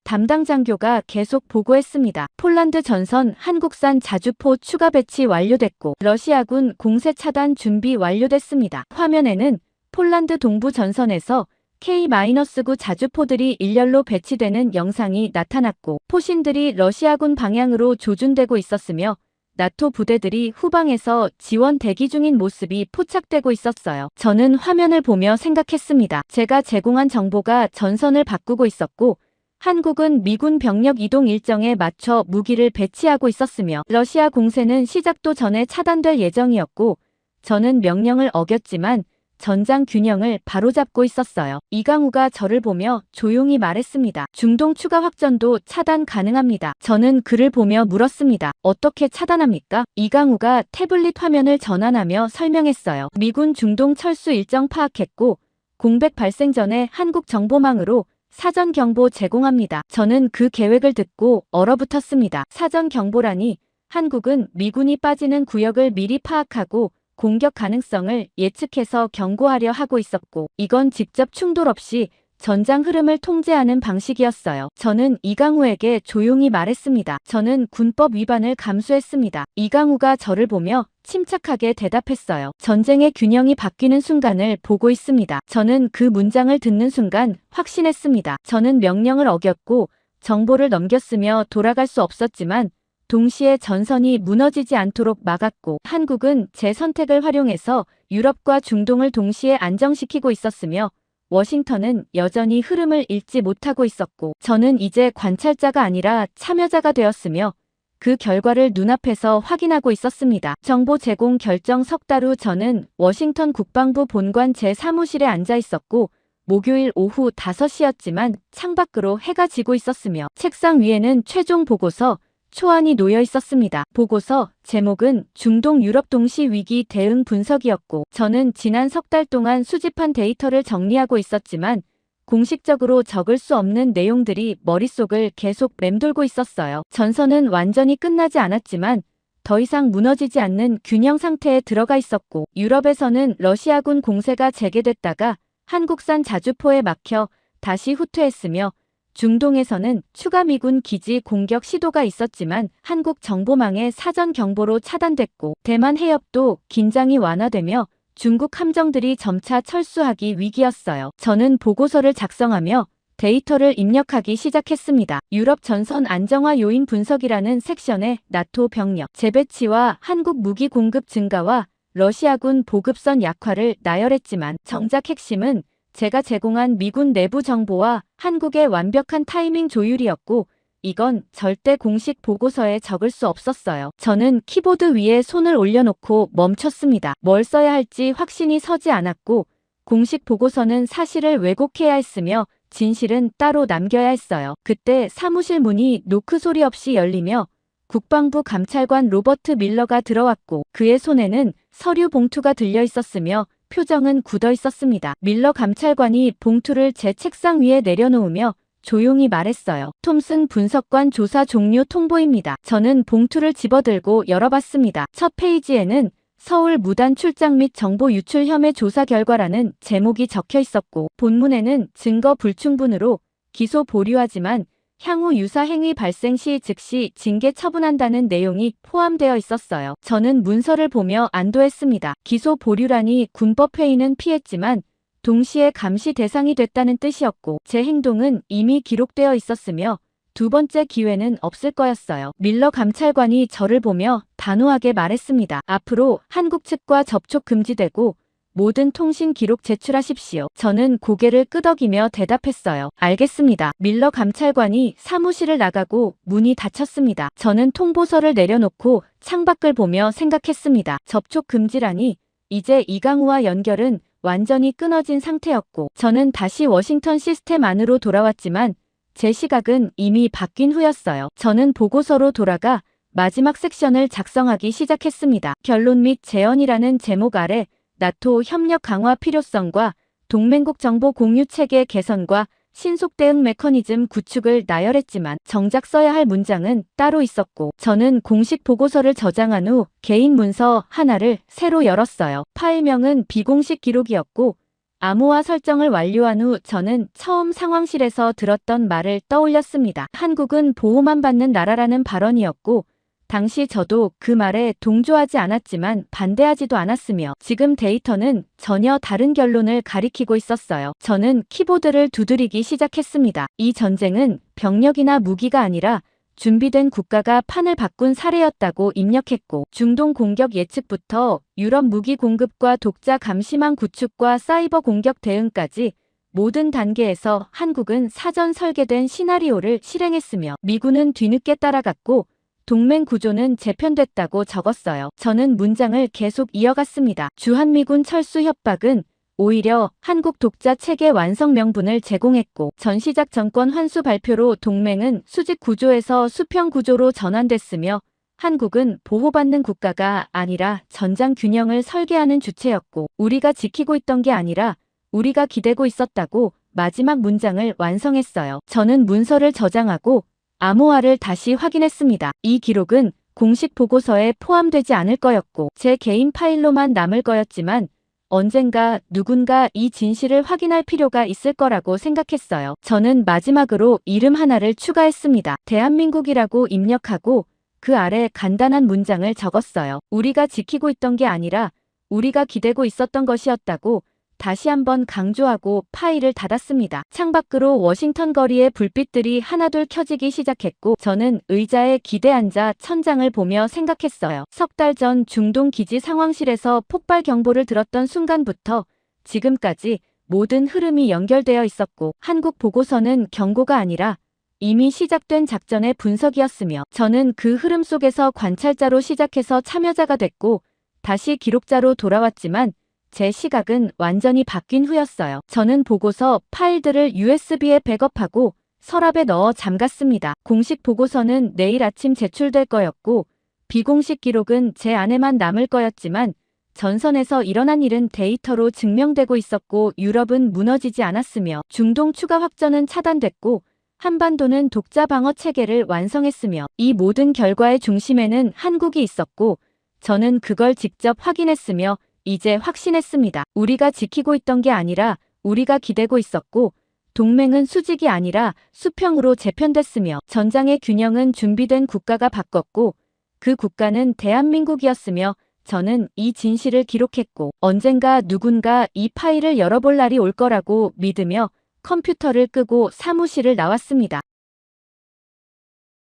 담당 장교가 계속 보고했습니다. 폴란드 전선 한국산 자주포 추가 배치 완료됐고 러시아군 공세 차단 준비 완료됐습니다. 화면에는 폴란드 동부 전선에서 K-9 자주포들이 일렬로 배치되는 영상이 나타났고 포신들이 러시아군 방향으로 조준되고 있었으며 나토 부대들이 후방에서 지원 대기 중인 모습이 포착되고 있었어요. 저는 화면을 보며 생각했습니다. 제가 제공한 정보가 전선을 바꾸고 있었고 한국은 미군 병력 이동 일정에 맞춰 무기를 배치하고 있었으며 러시아 공세는 시작도 전에 차단될 예정이었고 저는 명령을 어겼지만 전장 균형을 바로잡고 있었어요. 이강우가 저를 보며 조용히 말했습니다. 중동 추가 확전도 차단 가능합니다. 저는 그를 보며 물었습니다. 어떻게 차단합니까? 이강우가 태블릿 화면을 전환하며 설명했어요. 미군 중동 철수 일정 파악했고 공백 발생 전에 한국 정보망으로 사전 경보 제공합니다. 저는 그 계획을 듣고 얼어붙었습니다. 사전 경보라니 한국은 미군이 빠지는 구역을 미리 파악하고 공격 가능성을 예측해서 경고하려 하고 있었고 이건 직접 충돌 없이 전장 흐름을 통제하는 방식이었어요. 저는 이강우에게 조용히 말했습니다. 저는 군법 위반을 감수했습니다. 이강우가 저를 보며 침착하게 대답했어요. 전쟁의 균형이 바뀌는 순간을 보고 있습니다. 저는 그 문장을 듣는 순간 확신했습니다. 저는 명령을 어겼고 정보를 넘겼으며 돌아갈 수 없었지만 동시에 전선이 무너지지 않도록 막았고 한국은 제 선택을 활용해서 유럽과 중동을 동시에 안정시키고 있었으며 워싱턴은 여전히 흐름을 잃지 못하고 있었고 저는 이제 관찰자가 아니라 참여자가 되었으며 그 결과를 눈앞에서 확인하고 있었습니다. 정보 제공 결정 석 달 후 저는 워싱턴 국방부 본관 제 사무실에 앉아 있었고 목요일 오후 5시였지만 창밖으로 해가 지고 있었으며 책상 위에는 최종 보고서 초안이 놓여 있었습니다. 보고서 제목은 중동 유럽 동시 위기 대응 분석이었고 저는 지난 석 달 동안 수집한 데이터를 정리하고 있었지만 공식적으로 적을 수 없는 내용들이 머릿속을 계속 맴돌고 있었어요. 전선은 완전히 끝나지 않았지만 더 이상 무너지지 않는 균형 상태에 들어가 있었고 유럽에서는 러시아군 공세가 재개됐다가 한국산 자주포에 막혀 다시 후퇴했으며 중동에서는 추가 미군 기지 공격 시도가 있었지만 한국 정보망의 사전 경보로 차단됐고 대만 해협도 긴장이 완화되며 중국 함정들이 점차 철수하기 위기였어요. 저는 보고서를 작성하며 데이터를 입력하기 시작했습니다. 유럽 전선 안정화 요인 분석이라는 섹션에 나토 병력 재배치와 한국 무기 공급 증가와 러시아군 보급선 약화를 나열했지만 정작 핵심은 제가 제공한 미군 내부 정보와 한국의 완벽한 타이밍 조율이었고 이건 절대 공식 보고서에 적을 수 없었어요. 저는 키보드 위에 손을 올려놓고 멈췄습니다. 뭘 써야 할지 확신이 서지 않았고 공식 보고서는 사실을 왜곡해야 했으며 진실은 따로 남겨야 했어요. 그때 사무실 문이 노크 소리 없이 열리며 국방부 감찰관 로버트 밀러가 들어왔고 그의 손에는 서류 봉투가 들려 있었으며 표정은 굳어 있었습니다. 밀러 감찰관이 봉투를 제 책상 위에 내려놓으며 조용히 말했어요. 톰슨 분석관 조사 종료 통보입니다. 저는 봉투를 집어들고 열어봤습니다. 첫 페이지에는 서울 무단 출장 및 정보 유출 혐의 조사 결과라는 제목이 적혀 있었고 본문에는 증거 불충분으로 기소 보류하지만 향후 유사 행위 발생 시 즉시 징계 처분한다는 내용이 포함되어 있었어요. 저는 문서를 보며 안도했습니다. 기소 보류라니 군법회의는 피했지만 동시에 감시 대상이 됐다는 뜻이었고 제 행동은 이미 기록되어 있었으며 두 번째 기회는 없을 거였어요. 밀러 감찰관이 저를 보며 단호하게 말했습니다. 앞으로 한국 측과 접촉 금지되고 모든 통신 기록 제출하십시오. 저는 고개를 끄덕이며 대답했어요. 알겠습니다. 밀러 감찰관이 사무실을 나가고 문이 닫혔습니다. 저는 통보서를 내려놓고 창밖을 보며 생각했습니다. 접촉 금지라니 이제 이강우와 연결은 완전히 끊어진 상태였고 저는 다시 워싱턴 시스템 안으로 돌아왔지만 제 시각은 이미 바뀐 후였어요. 저는 보고서로 돌아가 마지막 섹션을 작성하기 시작했습니다. 결론 및 재현이라는 제목 아래 나토 협력 강화 필요성과 동맹국 정보 공유 체계 개선과 신속 대응 메커니즘 구축을 나열했지만 정작 써야 할 문장은 따로 있었고 저는 공식 보고서를 저장한 후 개인 문서 하나를 새로 열었어요. 파일명은 비공식 기록이었고 암호화 설정을 완료한 후 저는 처음 상황실에서 들었던 말을 떠올렸습니다. 한국은 보호만 받는 나라라는 발언이었고 당시 저도 그 말에 동조하지 않았지만 반대하지도 않았으며 지금 데이터는 전혀 다른 결론을 가리키고 있었어요. 저는 키보드를 두드리기 시작했습니다. 이 전쟁은 병력이나 무기가 아니라 준비된 국가가 판을 바꾼 사례였다고 입력했고 중동 공격 예측부터 유럽 무기 공급과 독자 감시망 구축과 사이버 공격 대응까지 모든 단계에서 한국은 사전 설계된 시나리오를 실행했으며 미군은 뒤늦게 따라갔고 동맹 구조는 재편됐다고 적었어요. 저는 문장을 계속 이어갔습니다. 주한미군 철수 협박은 오히려 한국 독자 체계 완성 명분을 제공했고 전시작 정권 환수 발표로 동맹은 수직 구조에서 수평 구조로 전환됐으며 한국은 보호받는 국가가 아니라 전장 균형을 설계하는 주체였고 우리가 지키고 있던 게 아니라 우리가 기대고 있었다고 마지막 문장을 완성했어요. 저는 문서를 저장하고 암호화를 다시 확인했습니다. 이 기록은 공식 보고서에 포함되지 않을 거였고 제 개인 파일로만 남을 거였지만 언젠가 누군가 이 진실을 확인할 필요가 있을 거라고 생각했어요. 저는 마지막으로 이름 하나를 추가했습니다. 대한민국이라고 입력하고 그 아래 간단한 문장을 적었어요. 우리가 지키고 있던 게 아니라 우리가 기대고 있었던 것이었다고 다시 한번 강조하고 파일을 닫았습니다. 창밖으로 워싱턴 거리의 불빛들이 하나둘 켜지기 시작했고 저는 의자에 기대 앉아 천장을 보며 생각했어요. 석 달 전 중동 기지 상황실에서 폭발 경보를 들었던 순간부터 지금까지 모든 흐름이 연결되어 있었고 한국 보고서는 경고가 아니라 이미 시작된 작전의 분석이었으며 저는 그 흐름 속에서 관찰자로 시작해서 참여자가 됐고 다시 기록자로 돌아왔지만 제 시각은 완전히 바뀐 후였어요. 저는 보고서 파일들을 USB에 백업하고 서랍에 넣어 잠갔습니다. 공식 보고서는 내일 아침 제출될 거였고 비공식 기록은 제 안에만 남을 거였지만 전선에서 일어난 일은 데이터로 증명되고 있었고 유럽은 무너지지 않았으며 중동 추가 확전은 차단됐고 한반도는 독자 방어 체계를 완성했으며 이 모든 결과의 중심에는 한국이 있었고 저는 그걸 직접 확인했으며 이제 확신했습니다. 우리가 지키고 있던 게 아니라 우리가 기대고 있었고 동맹은 수직이 아니라 수평으로 재편됐으며 전장의 균형은 준비된 국가가 바꿨고 그 국가는 대한민국이었으며 저는 이 진실을 기록했고 언젠가 누군가 이 파일을 열어볼 날이 올 거라고 믿으며 컴퓨터를 끄고 사무실을 나왔습니다.